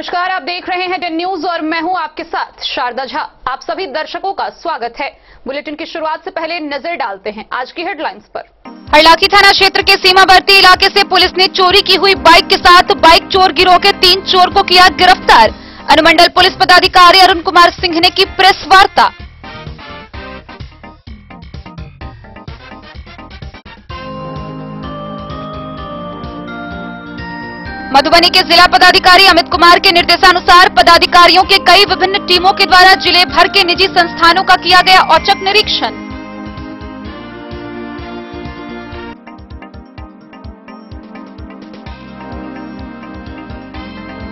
नमस्कार, आप देख रहे हैं डेन न्यूज और मैं हूं आपके साथ शारदा झा। आप सभी दर्शकों का स्वागत है। बुलेटिन की शुरुआत से पहले नजर डालते हैं आज की हेडलाइंस पर। हरलाखी थाना क्षेत्र के सीमावर्ती इलाके से पुलिस ने चोरी की हुई बाइक के साथ बाइक चोर गिरोह के 3 चोर को किया गिरफ्तार। अनुमंडल पुलिस पदाधिकारी अरुण कुमार सिंह ने की प्रेस वार्ता। मधुबनी के जिला पदाधिकारी अमित कुमार के निर्देशानुसार पदाधिकारियों के कई विभिन्न टीमों के द्वारा जिले भर के निजी संस्थानों का किया गया औचक निरीक्षण।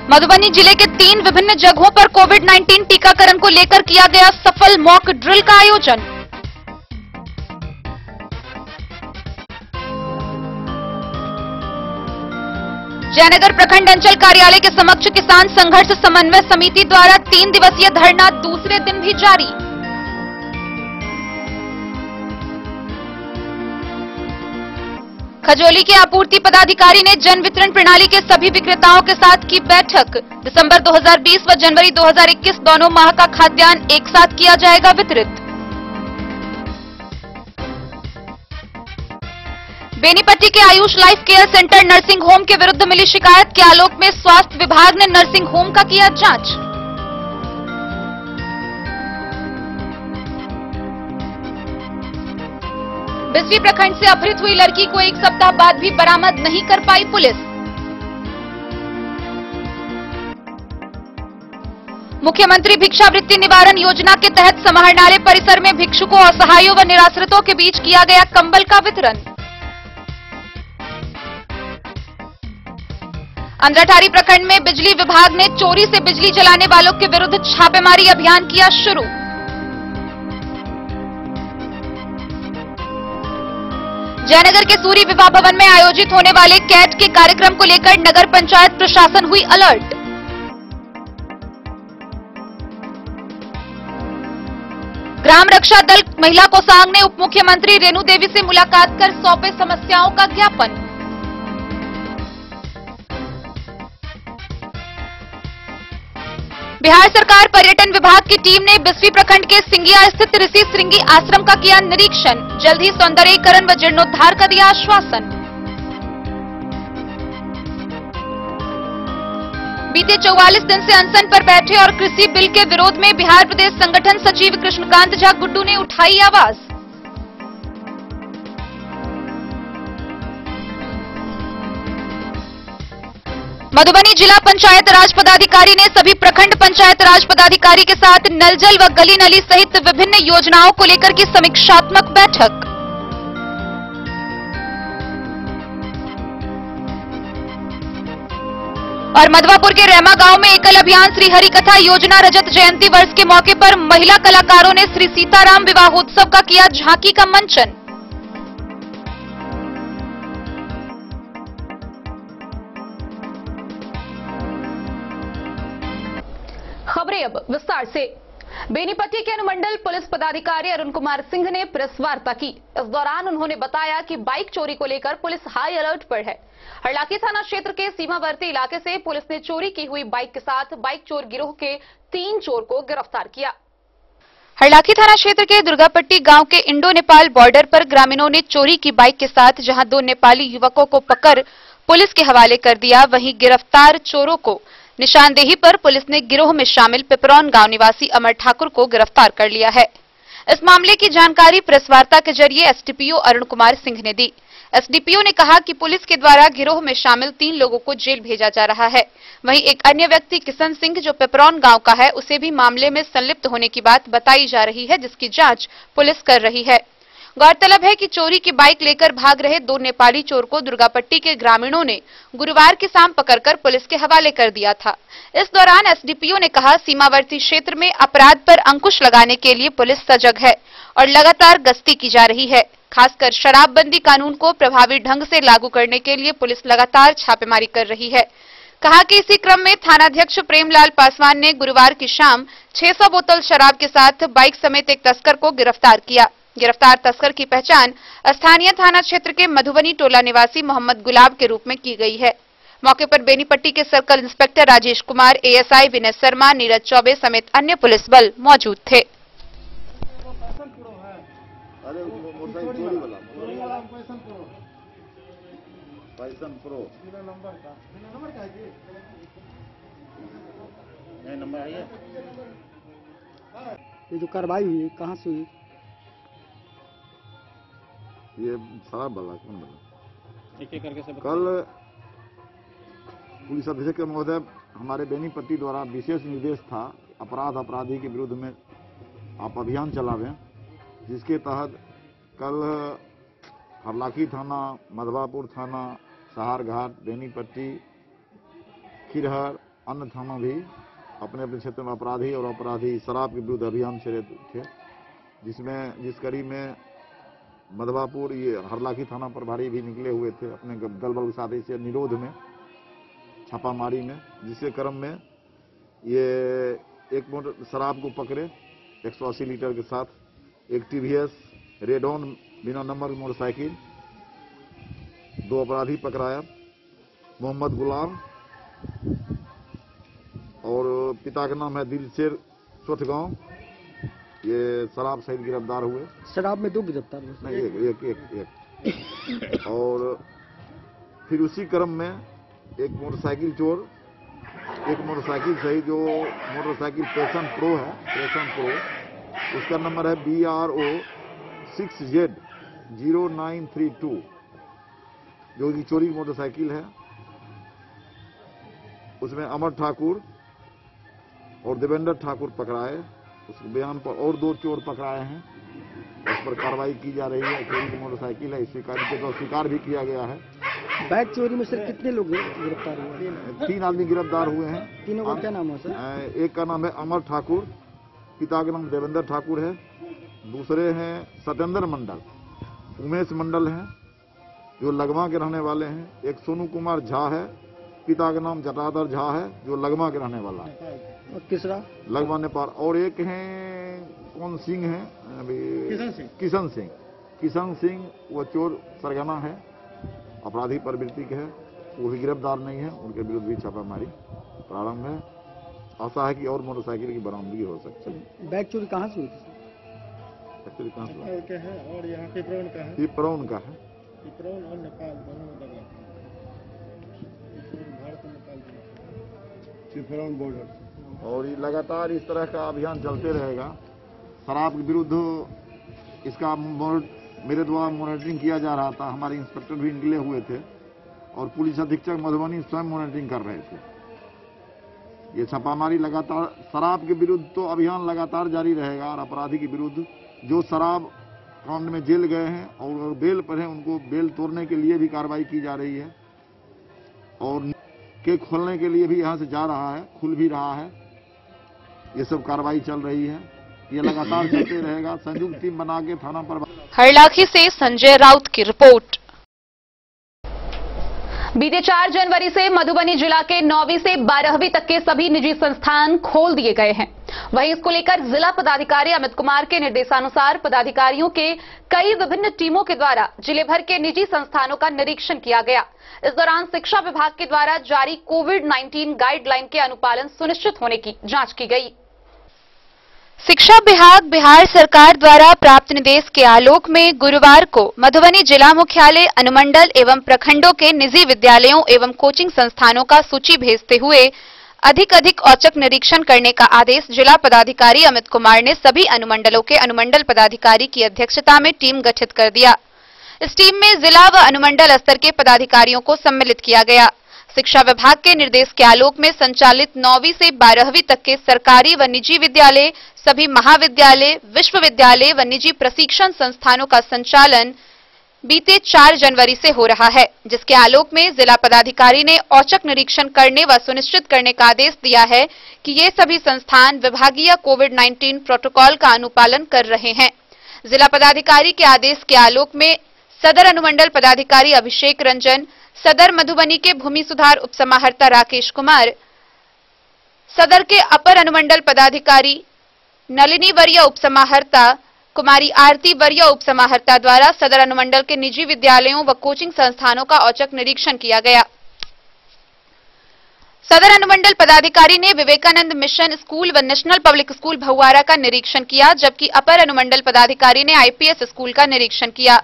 मधुबनी जिले के 3 विभिन्न जगहों पर कोविड-19 टीकाकरण को लेकर किया गया सफल मॉक ड्रिल का आयोजन। जयनगर प्रखंड अंचल कार्यालय के समक्ष किसान संघर्ष समन्वय समिति द्वारा 3 दिवसीय धरना दूसरे दिन भी जारी। खजोली के आपूर्ति पदाधिकारी ने जन वितरण प्रणाली के सभी विक्रेताओं के साथ की बैठक। दिसंबर 2020 व जनवरी 2021 दोनों माह का खाद्यान्न एक साथ किया जाएगा वितरित। बेनीपट्टी के Ayush life care centre nursing home के विरुद्ध मिली शिकायत के आलोक में स्वास्थ्य विभाग ने नर्सिंग होम का किया जांच। बिस्वी प्रखंड से अपहृत हुई लड़की को 1 सप्ताह बाद भी बरामद नहीं कर पाई पुलिस। मुख्यमंत्री भिक्षावृत्ति निवारण योजना के तहत समाहरणालय परिसर में भिक्षुकों, असहायों व निराश्रितों के बीच किया गया कंबल का वितरण। अंद्राठारी प्रखंड में बिजली विभाग ने चोरी से बिजली जलाने वालों के विरुद्ध छापेमारी अभियान किया शुरू। जयनगर के सूरी विवाह भवन में आयोजित होने वाले कैट के कार्यक्रम को लेकर नगर पंचायत प्रशासन हुई अलर्ट। ग्राम रक्षा दल महिला कोषांग ने उप मुख्यमंत्री रेणु देवी से मुलाकात कर सौंपे समस्याओं का ज्ञापन। बिहार सरकार पर्यटन विभाग की टीम ने बिस्वी प्रखंड के सिंगिया स्थित ऋषि श्रृंगी आश्रम का किया निरीक्षण। जल्द ही सौंदर्यीकरण व जीर्णोद्धार का दिया आश्वासन। बीते 44 दिन से अनशन पर बैठे और कृषि बिल के विरोध में बिहार प्रदेश संगठन सचिव कृष्णकांत झा गुड्डू ने उठाई आवाज। मधुबनी जिला पंचायत राज पदाधिकारी ने सभी प्रखंड पंचायत राज पदाधिकारी के साथ नल जल व गली नली सहित विभिन्न योजनाओं को लेकर की समीक्षात्मक बैठक। और मधवापुर के रेमा गांव में एकल अभियान श्री हरि कथा योजना रजत जयंती वर्ष के मौके पर महिला कलाकारों ने श्री सीताराम विवाहोत्सव का किया झांकी का मंचन। खबरें अब विस्तार से। बेनीपट्टी के अनुमंडल पुलिस पदाधिकारी अरुण कुमार सिंह ने प्रेस वार्ता की। इस दौरान उन्होंने बताया कि बाइक चोरी को लेकर पुलिस हाई अलर्ट पर है। हरलाखी थाना क्षेत्र के सीमावर्ती इलाके से पुलिस ने चोरी की हुई बाइक के साथ बाइक चोर गिरोह के 3 चोर को गिरफ्तार किया। हरलाखी थाना क्षेत्र के दुर्गापट्टी गांव के इंडो नेपाल बॉर्डर पर ग्रामीणों ने चोरी की बाइक के साथ जहां 2 नेपाली युवकों को पकड़ पुलिस के हवाले कर दिया, वहीं गिरफ्तार चोरों को निशानदेही पर पुलिस ने गिरोह में शामिल पिपरौन गांव निवासी अमर ठाकुर को गिरफ्तार कर लिया है। इस मामले की जानकारी प्रेस वार्ता के जरिए एसडीपीओ अरुण कुमार सिंह ने दी। एसडीपीओ ने कहा कि पुलिस के द्वारा गिरोह में शामिल 3 लोगों को जेल भेजा जा रहा है। वहीं एक अन्य व्यक्ति किशन सिंह जो पिपरौन गांव का है, उसे भी मामले में संलिप्त होने की बात बताई जा रही है, जिसकी जांच पुलिस कर रही है। गौरतलब है कि चोरी की बाइक लेकर भाग रहे 2 नेपाली चोर को दुर्गापट्टी के ग्रामीणों ने गुरुवार की शाम पकड़कर पुलिस के हवाले कर दिया था। इस दौरान एसडीपीओ ने कहा, सीमावर्ती क्षेत्र में अपराध पर अंकुश लगाने के लिए पुलिस सजग है और लगातार गश्ती की जा रही है। खासकर शराबबंदी कानून को प्रभावी ढंग से लागू करने के लिए पुलिस लगातार छापेमारी कर रही है। कहा कि इसी क्रम में थानाध्यक्ष प्रेमलाल पासवान ने गुरुवार की शाम 600 बोतल शराब के साथ बाइक समेत एक तस्कर को गिरफ्तार किया। गिरफ्तार तस्कर की पहचान स्थानीय थाना क्षेत्र के मधुबनी टोला निवासी मोहम्मद गुलाब के रूप में की गई है। मौके पर बेनीपट्टी के circle inspector Rajesh Kumar, ASI Vinay Sharma, Neeraj Chaubey समेत अन्य पुलिस बल मौजूद थे। ये जो कार्रवाई हुई कहाँ से हुई? ये शराब वाला कौन बना? एक करके सब कल पुलिस अधीक्षक महोदय हमारे बेनीपट्टी द्वारा विशेष निर्देश था अपराधी के विरुद्ध में आप अभियान चलावें, जिसके तहत कल हरलाखी थाना, मधवापुर थाना, सहारघाट, बेनीपट्टी, खिरहर, अन्य थाना भी अपने अपने क्षेत्र में अपराधी शराब के विरुद्ध अभियान चले थे, जिस कड़ी में मधवापुर ये हरलाखी थाना प्रभारी भी निकले हुए थे अपने दल बल साथी से निरोध में, छापामारी में, जिसके क्रम में ये एक मोटर शराब को पकड़े 180 लीटर के साथ, एक टीवीएस रेडॉन बिना नंबर मोटरसाइकिल, 2 अपराधी पकड़ाया, मोहम्मद गुलाम और पिता का नाम है दिलशेर चौथगांव, ये शराब सहित गिरफ्तार हुए। शराब में 2 गिरफ्तार हुए? नहीं, एक। और फिर उसी क्रम में एक मोटरसाइकिल चोर, एक मोटरसाइकिल सहित जो मोटरसाइकिल पैशन प्रो है, उसका नंबर है BRO 6Z0932, जो कि चोरी मोटरसाइकिल है। उसमें अमर ठाकुर और देवेंद्र ठाकुर पकड़ाए, उस बयान पर और 2 चोर पकड़ाए हैं, उस पर कार्रवाई की जा रही है। चोरी की मोटरसाइकिल है, इस कार्य के स्वीकार भी किया गया है। बाइक चोरी में सर कितने लोग गिरफ्तार हुए? 3 आदमी गिरफ्तार हुए हैं। तीनों का क्या नाम है सर? एक का नाम है अमर ठाकुर, पिता का नाम देवेंद्र ठाकुर है, दूसरे हैं सत्येंद्र मंडल, उमेश मंडल हैं जो लगमा के रहने वाले हैं, एक सोनू कुमार झा है, पिता का नाम जटाधर झा है जो लगमा के रहने वाला है, और तीसरा लगमा नेपाल, और एक हैं कौन सिंह है अभी किशन सिंह, वो चोर सरगना है, अपराधी प्रवृत्ति के है, वो भी गिरफ्तार नहीं है, उनके विरुद्ध भी छापामारी प्रारंभ है। आशा है कि और मोटरसाइकिल की बरामदगी हो सकती है। बाइक चोरी कहाँ से हुई? एक्चुअली कहाँ से है और यहाँ पिपरौन का है? पिपरौन का है। पिपरौन और नेपाल दोनों जगह, भारत और नेपाल पिपरौन बॉर्डर। और ये लगातार इस तरह का अभियान चलते रहेगा। शराब के विरुद्ध इसका मेरे द्वारा मॉनिटरिंग किया जा रहा था, हमारे इंस्पेक्टर भी निकले हुए थे और पुलिस अधीक्षक मधुबनी स्वयं मॉनिटरिंग कर रहे थे। ये छापामारी लगातार, शराब के विरुद्ध तो अभियान लगातार जारी रहेगा और अपराधी के विरुद्ध जो शराब कांड में जेल गए हैं और बेल पर हैं, उनको बेल तोड़ने के लिए भी कार्रवाई की जा रही है और के खोलने के लिए भी यहाँ से जा रहा है, खुल भी रहा है। ये सब कार्रवाई चल रही है, ये लगातार चलते रहेगा। संयुक्त टीम बना के थाना पर। हरलाखी से संजय राउत की रिपोर्ट। बीते 4 जनवरी से मधुबनी जिला के 9वीं से 12वीं तक के सभी निजी संस्थान खोल दिए गए हैं। वहीं इसको लेकर जिला पदाधिकारी अमित कुमार के निर्देशानुसार पदाधिकारियों के कई विभिन्न टीमों के द्वारा जिले भर के निजी संस्थानों का निरीक्षण किया गया। इस दौरान शिक्षा विभाग के द्वारा जारी कोविड-19 गाइडलाइन के अनुपालन सुनिश्चित होने की जांच की गई। शिक्षा विभाग बिहार सरकार द्वारा प्राप्त निर्देश के आलोक में गुरुवार को मधुबनी जिला मुख्यालय, अनुमंडल एवं प्रखंडों के निजी विद्यालयों एवं कोचिंग संस्थानों का सूची भेजते हुए अधिक औचक निरीक्षण करने का आदेश जिला पदाधिकारी अमित कुमार ने सभी अनुमंडलों के अनुमंडल पदाधिकारी की अध्यक्षता में टीम गठित कर दिया। इस टीम में जिला व अनुमंडल स्तर के पदाधिकारियों को सम्मिलित किया गया। शिक्षा विभाग के निर्देश के आलोक में संचालित 9वीं से 12वीं तक के सरकारी व निजी विद्यालय, सभी महाविद्यालय, विश्वविद्यालय व निजी प्रशिक्षण संस्थानों का संचालन बीते 4 जनवरी से हो रहा है, जिसके आलोक में जिला पदाधिकारी ने औचक निरीक्षण करने व सुनिश्चित करने का आदेश दिया है कि ये सभी संस्थान विभागीय कोविड-19 प्रोटोकॉल का अनुपालन कर रहे हैं। जिला पदाधिकारी के आदेश के आलोक में सदर अनुमंडल पदाधिकारी अभिषेक रंजन, सदर मधुबनी के भूमि सुधार उपसमाहर्ता राकेश कुमार, सदर के अपर अनुमंडल पदाधिकारी नलिनी वर्य उपसमाहर्ता, कुमारी आरती वर्य उपसमाहर्ता द्वारा सदर अनुमंडल के निजी विद्यालयों व कोचिंग संस्थानों का औचक निरीक्षण किया गया। सदर अनुमंडल पदाधिकारी ने विवेकानंद मिशन स्कूल व नेशनल पब्लिक स्कूल भहुआरा का निरीक्षण किया, जबकि अपर अनुमंडल पदाधिकारी ने आईपीएस स्कूल का निरीक्षण किया।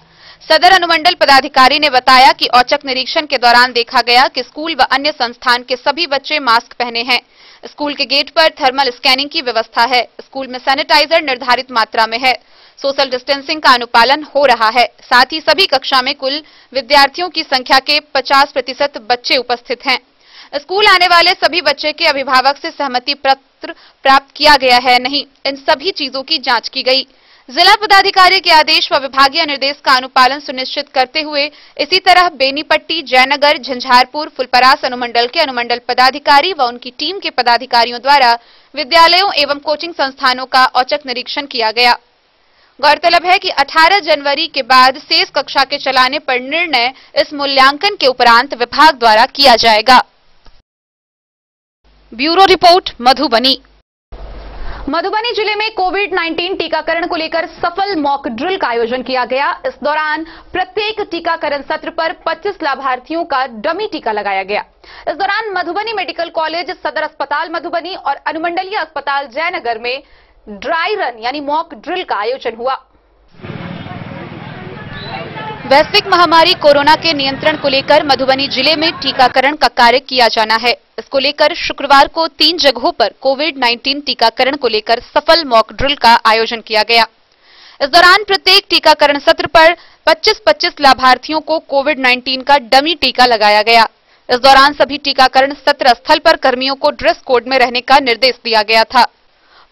सदर अनुमंडल पदाधिकारी ने बताया कि औचक निरीक्षण के दौरान देखा गया कि स्कूल व अन्य संस्थान के सभी बच्चे मास्क पहने हैं। स्कूल के गेट पर थर्मल स्कैनिंग की व्यवस्था है। स्कूल में सैनिटाइजर निर्धारित मात्रा में है। सोशल डिस्टेंसिंग का अनुपालन हो रहा है। साथ ही सभी कक्षा में कुल विद्यार्थियों की संख्या के 50% बच्चे उपस्थित हैं। स्कूल आने वाले सभी बच्चे के अभिभावक से सहमति पत्र प्राप्त किया गया है नहीं, इन सभी चीजों की जांच की गई। जिला पदाधिकारी के आदेश व विभागीय निर्देश का अनुपालन सुनिश्चित करते हुए इसी तरह बेनीपट्टी, जयनगर, झंझारपुर, फुलपरास अनुमंडल के अनुमंडल पदाधिकारी व उनकी टीम के पदाधिकारियों द्वारा विद्यालयों एवं कोचिंग संस्थानों का औचक निरीक्षण किया गया। गौरतलब है कि 18 जनवरी के बाद शेष कक्षा के चलाने पर निर्णय इस मूल्यांकन के उपरांत विभाग द्वारा किया जाएगा। Bureau report, Madhubani. मधुबनी जिले में कोविड-19 टीकाकरण को लेकर सफल मॉक ड्रिल का आयोजन किया गया। इस दौरान प्रत्येक टीकाकरण सत्र पर 25 लाभार्थियों का डमी टीका लगाया गया। इस दौरान मधुबनी मेडिकल कॉलेज, सदर अस्पताल मधुबनी और अनुमंडलीय अस्पताल जयनगर में ड्राई रन यानी मॉक ड्रिल का आयोजन हुआ। वैश्विक महामारी कोरोना के नियंत्रण को लेकर मधुबनी जिले में टीकाकरण का कार्य किया जाना है। इसको लेकर शुक्रवार को 3 जगहों पर कोविड-19 टीकाकरण को लेकर सफल मॉक ड्रिल का आयोजन किया गया। इस दौरान प्रत्येक टीकाकरण सत्र पर 25-25 लाभार्थियों को कोविड-19 का डमी टीका लगाया गया। इस दौरान सभी टीकाकरण सत्र स्थल पर कर्मियों को ड्रेस कोड में रहने का निर्देश दिया गया था।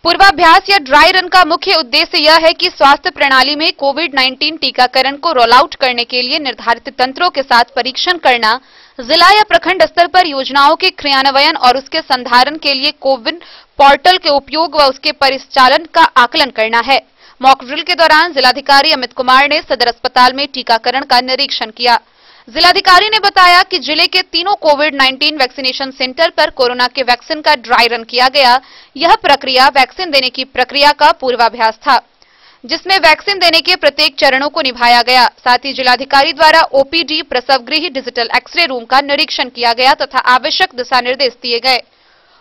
पूर्वाभ्यास या ड्राई रन का मुख्य उद्देश्य यह है कि स्वास्थ्य प्रणाली में कोविड-19 टीकाकरण को रोल आउट करने के लिए निर्धारित तंत्रों के साथ परीक्षण करना, जिला या प्रखंड स्तर पर योजनाओं के क्रियान्वयन और उसके संधारण के लिए कोविन पोर्टल के उपयोग व उसके परिचालन का आकलन करना है। मॉक ड्रिल के दौरान जिलाधिकारी अमित कुमार ने सदर अस्पताल में टीकाकरण का निरीक्षण किया। जिलाधिकारी ने बताया कि जिले के तीनों कोविड-19 वैक्सीनेशन सेंटर पर कोरोना के वैक्सीन का ड्राई रन किया गया। यह प्रक्रिया वैक्सीन देने की प्रक्रिया का पूर्वाभ्यास था, जिसमें वैक्सीन देने के प्रत्येक चरणों को निभाया गया। साथ ही जिलाधिकारी द्वारा ओपीडी, प्रसव गृह, डिजिटल एक्सरे रूम का निरीक्षण किया गया तथा आवश्यक दिशा निर्देश दिए गए।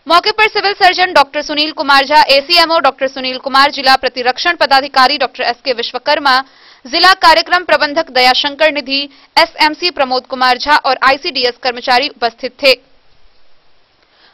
मौके पर civil surgeon doctor Sunil Kumar Jha, ACMO doctor Sunil Kumar, जिला प्रतिरक्षण पदाधिकारी डॉक्टर एसके विश्वकर्मा, जिला कार्यक्रम प्रबंधक दयाशंकर निधि, एसएमसी प्रमोद कुमार झा और आईसीडीएस कर्मचारी उपस्थित थे।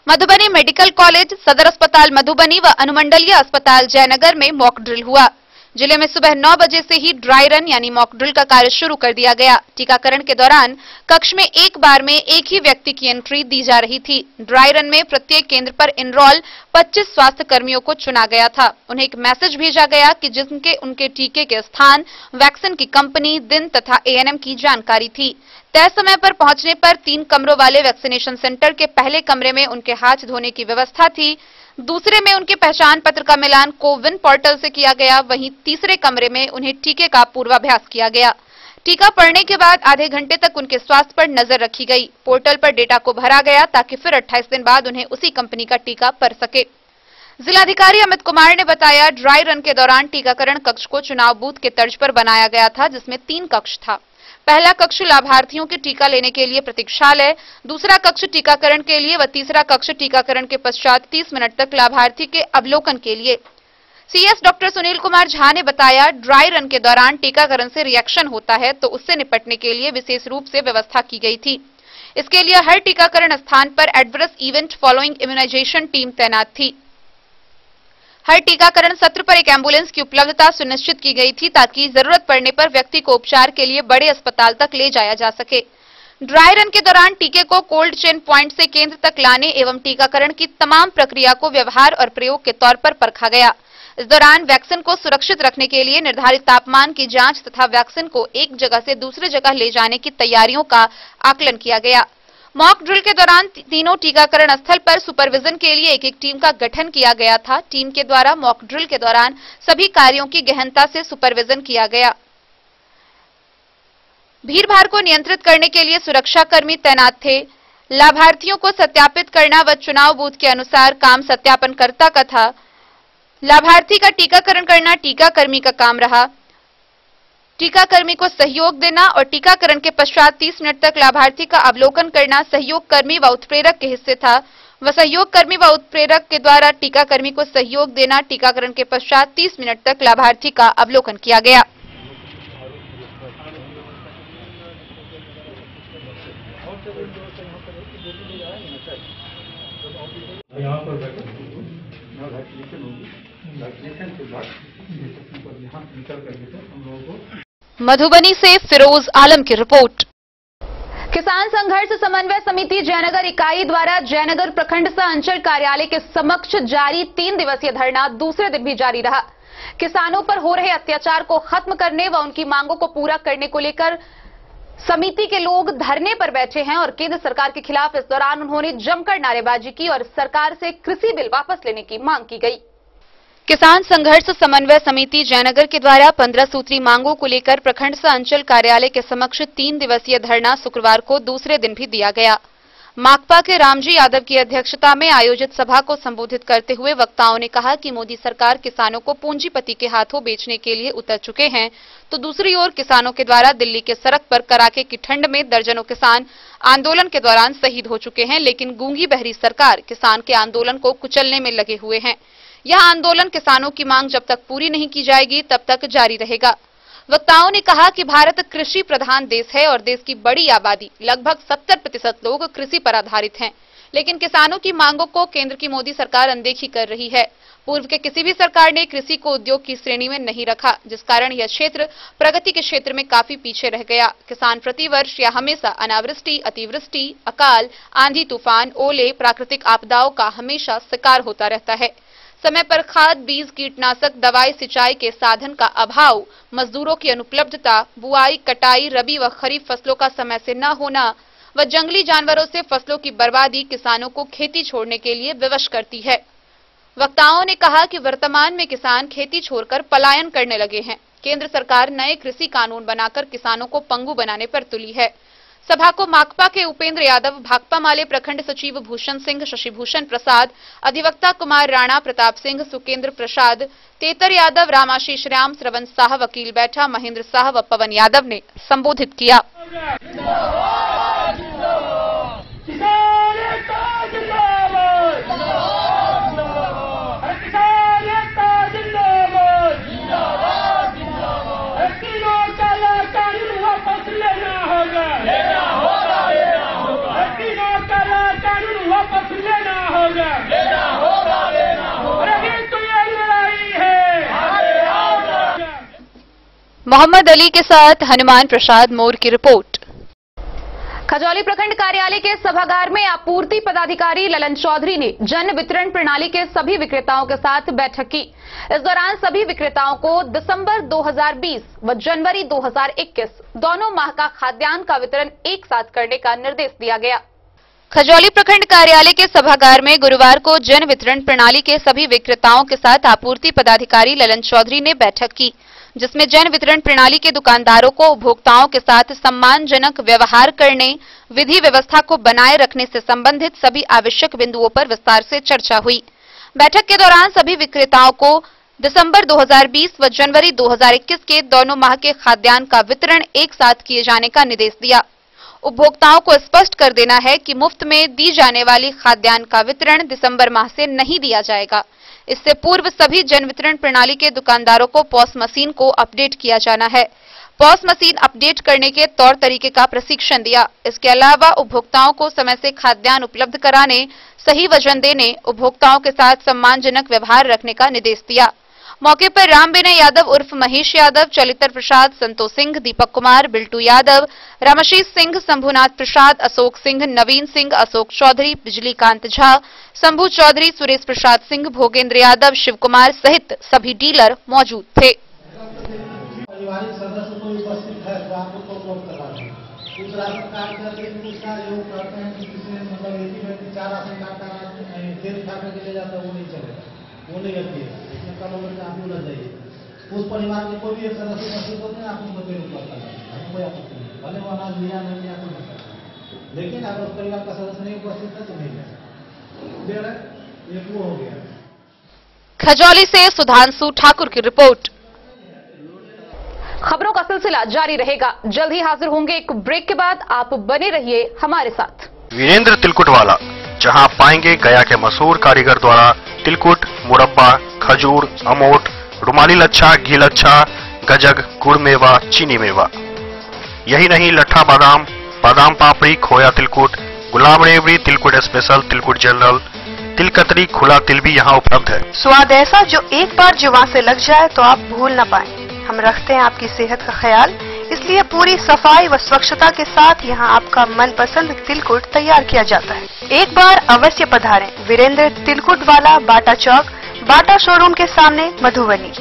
मधुबनी मेडिकल कॉलेज, सदर अस्पताल मधुबनी व अनुमंडलीय अस्पताल जयनगर में मॉक ड्रिल हुआ। जिले में सुबह 9 बजे से ही ड्राई रन यानी मॉक ड्रिल का कार्य शुरू कर दिया गया। टीकाकरण के दौरान कक्ष में एक बार में एक ही व्यक्ति की एंट्री दी जा रही थी। ड्राई रन में प्रत्येक केंद्र पर इनरोल 25 स्वास्थ्य कर्मियों को चुना गया था। उन्हें एक मैसेज भेजा गया कि जिनके उनके टीके के स्थान, वैक्सीन की कंपनी, दिन तथा एएनएम की जानकारी थी। तय समय पर पहुंचने पर 3 कमरों वाले वैक्सीनेशन सेंटर के पहले कमरे में उनके हाथ धोने की व्यवस्था थी। दूसरे में उनके पहचान पत्र का मिलान कोविन पोर्टल से किया गया। वहीं तीसरे कमरे में उन्हें टीके का पूर्वाभ्यास किया गया। टीका पड़ने के बाद आधे घंटे तक उनके स्वास्थ्य पर नजर रखी गई। पोर्टल पर डेटा को भरा गया ताकि फिर 28 दिन बाद उन्हें उसी कंपनी का टीका पड़ सके। जिलाधिकारी अमित कुमार ने बताया, ड्राई रन के दौरान टीकाकरण कक्ष को चुनाव बूथ के तर्ज पर बनाया गया था, जिसमें 3 कक्ष था। पहला कक्ष लाभार्थियों के टीका लेने के लिए प्रतीक्षालय, दूसरा कक्ष टीकाकरण के लिए व तीसरा कक्ष टीकाकरण के पश्चात 30 मिनट तक लाभार्थी के अवलोकन के लिए। सीएस डॉक्टर सुनील कुमार झा ने बताया, ड्राई रन के दौरान टीकाकरण से रिएक्शन होता है तो उससे निपटने के लिए विशेष रूप से व्यवस्था की गई थी। इसके लिए हर टीकाकरण स्थान पर adverse event following immunisation team तैनात थी। हर टीकाकरण सत्र पर एक एम्बुलेंस की उपलब्धता सुनिश्चित की गई थी ताकि जरूरत पड़ने पर व्यक्ति को उपचार के लिए बड़े अस्पताल तक ले जाया जा सके। ड्राई रन के दौरान टीके को कोल्ड चेन पॉइंट से केंद्र तक लाने एवं टीकाकरण की तमाम प्रक्रिया को व्यवहार और प्रयोग के तौर पर परखा गया। इस दौरान वैक्सीन को सुरक्षित रखने के लिए निर्धारित तापमान की जांच तथा वैक्सीन को एक जगह से दूसरी जगह ले जाने की तैयारियों का आकलन किया गया। मॉक ड्रिल के दौरान तीनों टीकाकरण स्थल पर सुपरविजन के लिए एक टीम का गठन किया गया था। टीम के द्वारा मॉक ड्रिल के दौरान सभी कार्यों की गहनता से सुपरविजन किया गया। भीड़भाड़ को नियंत्रित करने के लिए सुरक्षाकर्मी तैनात थे। लाभार्थियों को सत्यापित करना व चुनाव बूथ के अनुसार काम सत्यापनकर्ता का था। लाभार्थी का टीकाकरण करना टीकाकर्मी का काम रहा। टीकाकर्मी को सहयोग देना और टीकाकरण के पश्चात 30 मिनट तक लाभार्थी का अवलोकन करना सहयोगकर्मी व उत्प्रेरक के हिस्से था। व सहयोगकर्मी व उत्प्रेरक के द्वारा टीकाकर्मी को सहयोग देना, टीकाकरण के पश्चात 30 मिनट तक लाभार्थी का अवलोकन किया गया। यहाँ पर वैक्सीनेशन होगी, वैक्सीनेशन के बाद यहाँ निकल करके हम लोगों को। मधुबनी से फिरोज आलम की रिपोर्ट। किसान संघर्ष समन्वय समिति जयनगर इकाई द्वारा जयनगर प्रखंड सह अंचल कार्यालय के समक्ष जारी 3 दिवसीय धरना दूसरे दिन भी जारी रहा। किसानों पर हो रहे अत्याचार को खत्म करने व उनकी मांगों को पूरा करने को लेकर समिति के लोग धरने पर बैठे हैं और केंद्र सरकार के खिलाफ इस दौरान उन्होंने जमकर नारेबाजी की और सरकार से कृषि बिल वापस लेने की मांग की गई। किसान संघर्ष समन्वय समिति जयनगर के द्वारा 15 सूत्री मांगों को लेकर प्रखंड सह अंचल कार्यालय के समक्ष 3 दिवसीय धरना शुक्रवार को दूसरे दिन भी दिया गया। माकपा के रामजी यादव की अध्यक्षता में आयोजित सभा को संबोधित करते हुए वक्ताओं ने कहा कि मोदी सरकार किसानों को पूंजीपति के हाथों बेचने के लिए उतर चुके हैं, तो दूसरी ओर किसानों के द्वारा दिल्ली के सड़क पर कड़ाके की ठंड में दर्जनों किसान आंदोलन के दौरान शहीद हो चुके हैं, लेकिन गूंगी बहरी सरकार किसान के आंदोलन को कुचलने में लगे हुए हैं। यह आंदोलन किसानों की मांग जब तक पूरी नहीं की जाएगी तब तक जारी रहेगा। वक्ताओं ने कहा कि भारत कृषि प्रधान देश है और देश की बड़ी आबादी लगभग 70% लोग कृषि पर आधारित हैं, लेकिन किसानों की मांगों को केंद्र की मोदी सरकार अनदेखी कर रही है। पूर्व के किसी भी सरकार ने कृषि को उद्योग की श्रेणी में नहीं रखा, जिस कारण यह क्षेत्र प्रगति के क्षेत्र में काफी पीछे रह गया। किसान प्रतिवर्ष या हमेशा अनावृष्टि, अतिवृष्टि, अकाल, आंधी तूफान, ओले, प्राकृतिक आपदाओं का हमेशा शिकार होता रहता है। समय पर खाद, बीज, कीटनाशक, दवाई, सिंचाई के साधन का अभाव, मजदूरों की अनुपलब्धता, बुआई, कटाई, रबी व खरीफ फसलों का समय से न होना व जंगली जानवरों से फसलों की बर्बादी किसानों को खेती छोड़ने के लिए विवश करती है। वक्ताओं ने कहा कि वर्तमान में किसान खेती छोड़कर पलायन करने लगे हैं। केंद्र सरकार नए कृषि कानून बनाकर किसानों को पंगु बनाने पर तुली है। सभा को माकपा के उपेंद्र यादव, भाकपा माले प्रखंड सचिव भूषण सिंह, शशिभूषण प्रसाद, अधिवक्ता कुमार राणा, प्रताप सिंह, सुकेंद्र प्रसाद, तेतर यादव, रामाशीष राम, श्रवण शाह, वकील बैठा, महेंद्र शाह व पवन यादव ने संबोधित किया। मोहम्मद अली के साथ हनुमान प्रसाद मोर की रिपोर्ट। खजौली प्रखंड कार्यालय के सभागार में आपूर्ति पदाधिकारी ललन चौधरी ने जन वितरण प्रणाली के सभी विक्रेताओं के साथ बैठक की। इस दौरान सभी विक्रेताओं को दिसंबर 2020 व जनवरी 2021 दोनों माह का खाद्यान्न का वितरण एक साथ करने का निर्देश दिया गया। खजौली प्रखंड कार्यालय के सभागार में गुरुवार को जन वितरण प्रणाली के सभी विक्रेताओं के साथ आपूर्ति पदाधिकारी ललन चौधरी ने बैठक की, जिसमें जन वितरण प्रणाली के दुकानदारों को उपभोक्ताओं के साथ सम्मानजनक व्यवहार करने, विधि व्यवस्था को बनाए रखने से संबंधित सभी आवश्यक बिंदुओं पर विस्तार से चर्चा हुई। बैठक के दौरान सभी विक्रेताओं को दिसंबर 2020 व जनवरी 2021 के दोनों माह के खाद्यान्न का वितरण एक साथ किए जाने का निर्देश दिया। उपभोक्ताओं को स्पष्ट कर देना है कि मुफ्त में दी जाने वाली खाद्यान्न का वितरण दिसंबर माह से नहीं दिया जाएगा। इससे पूर्व सभी जन वितरण प्रणाली के दुकानदारों को पॉस मशीन को अपडेट किया जाना है। पॉस मशीन अपडेट करने के तौर तरीके का प्रशिक्षण दिया। इसके अलावा उपभोक्ताओं को समय से खाद्यान्न उपलब्ध कराने, सही वजन देने, उपभोक्ताओं के साथ सम्मानजनक व्यवहार रखने का निर्देश दिया। मौके पर राम विनय यादव उर्फ महेश यादव, चलितर प्रसाद, संतोष सिंह, दीपक कुमार, बिल्टू यादव, रामशीष सिंह, शंभुनाथ प्रसाद, अशोक सिंह, नवीन सिंह, अशोक चौधरी, बिजलीकांत झा, शंभू चौधरी, सुरेश प्रसाद सिंह, भोगेंद्र यादव, शिव कुमार सहित सभी डीलर मौजूद थे। पारिवारिक सदस्य कोई उपस्थित है तो आपको तो उपलब्ध करवा दें। उस राशन कार्ड करके दूसरा लोग कहते हैं कि किसी ने मतलब एक ही व्यक्ति 4 राशन कार्ड का तेल उठा करके ले जाता है, वो नहीं चलेगा, वो नहीं रखिए। इसमें कल होकर आप उलझ जाइए। उस परिवार के कोई भी एक सदस्य उपस्थित होते हैं, आप उनको तेल उपलब्ध करा दें, कोई आपत्ति नहीं। भले वो अनाज लिया नहीं लिया कोई नहीं, लेकिन अगर उस परिवार का सदस्य नहीं उपस्थित है तो नहीं लेगा। ये वो हो गया। खजौली से सुधांशु ठाकुर की रिपोर्ट। खबरों का सिलसिला जारी रहेगा। जल्द ही हाजिर होंगे एक ब्रेक के बाद। आप बने रहिए हमारे साथ। वीरेंद्र तिलकुट वाला, जहां आप पाएंगे गया के मशहूर कारीगर द्वारा तिलकुट, मुरब्बा, खजूर, अमोट, रुमाली लच्छा, घी लच्छा, गजक, गुड़ मेवा, चीनी मेवा। यही नहीं, लट्ठा बादाम, बादाम पापड़ी, खोया तिलकुट, गुलाब रेवड़ी, तिलकुट स्पेशल, तिलकुट जनरल, तिलकतरी, खुला तिल भी यहाँ उपलब्ध है। स्वाद ऐसा जो एक बार जुबान से लग जाए तो आप भूल न पाएं। हम रखते हैं आपकी सेहत का ख्याल, इसलिए पूरी सफाई व स्वच्छता के साथ यहाँ आपका मनपसंद तिलकुट तैयार किया जाता है। एक बार अवश्य पधारें वीरेंद्र तिलकुट वाला, बाटा चौक, बाटा शोरूम के सामने, मधुबनी।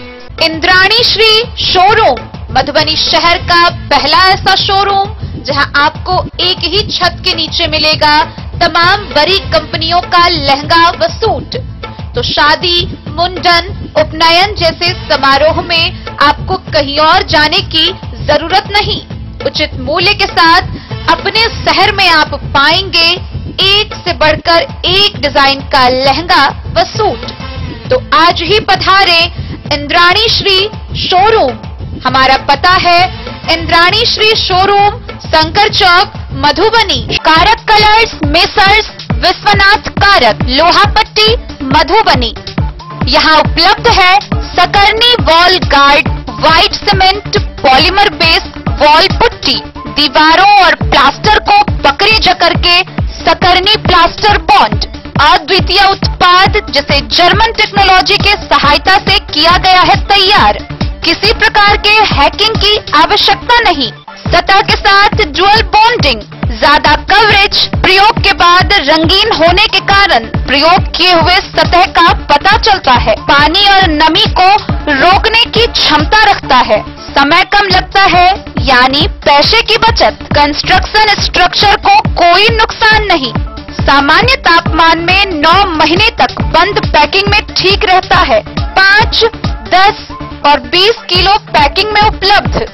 इंद्राणी श्री शोरूम मधुबनी शहर का पहला ऐसा शोरूम जहां आपको एक ही छत के नीचे मिलेगा तमाम बड़ी कंपनियों का लहंगा व सूट। तो शादी, मुंडन, उपनयन जैसे समारोह में आपको कहीं और जाने की जरूरत नहीं। उचित मूल्य के साथ अपने शहर में आप पाएंगे एक से बढ़कर एक डिजाइन का लहंगा व सूट। तो आज ही पधारें इंद्राणी श्री शोरूम। हमारा पता है इंद्राणी श्री शोरूम, शंकर चौक, मधुबनी। कारक कलर्स, मेसर्स विश्वनाथ कारक, लोहापट्टी, मधुबनी। यहाँ उपलब्ध है Sakarni wall guard, white cement, polymer base wall putty. दीवारों और प्लास्टर को पकड़े जकड़ के सकरनी प्लास्टर बॉन्ड, अद्वितीय उत्पाद जिसे जर्मन टेक्नोलॉजी के सहायता से किया गया है तैयार। किसी प्रकार के हैकिंग की आवश्यकता नहीं। सतह के साथ डुअल बॉन्डिंग, ज्यादा कवरेज, प्रयोग के बाद रंगीन होने के कारण प्रयोग किए हुए सतह का पता चलता है। पानी और नमी को रोकने की क्षमता रखता है। समय कम लगता है, यानी पैसे की बचत। कंस्ट्रक्शन स्ट्रक्चर को कोई नुकसान नहीं। सामान्य तापमान में 9 महीने तक बंद पैकिंग में ठीक रहता है। 5, 10 और 20 किलो पैकिंग में उपलब्ध।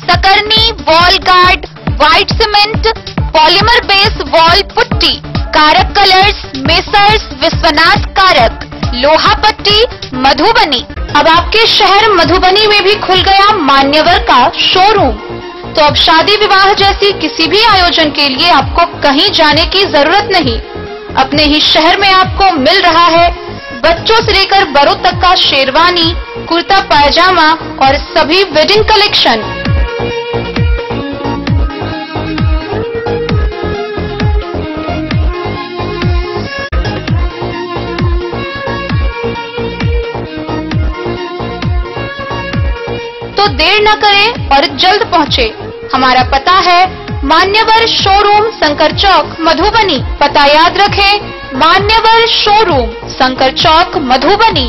Sakarni wall guard, white cement, polymer base wall putty, Karak colours, messrs Vishwanath Karak, Lohapatti, Madhubani. अब आपके शहर मधुबनी में भी खुल गया मान्यवर का शोरूम। तो अब शादी विवाह जैसी किसी भी आयोजन के लिए आपको कहीं जाने की जरूरत नहीं। अपने ही शहर में आपको मिल रहा है बच्चों से लेकर बड़ों तक का शेरवानी, कुर्ता पायजामा और सभी वेडिंग कलेक्शन। तो देर न करें और जल्द पहुंचे। हमारा पता है मान्यवर शोरूम, शंकर चौक, मधुबनी। पता याद रखें, मान्यवर शोरूम, शंकर चौक, मधुबनी।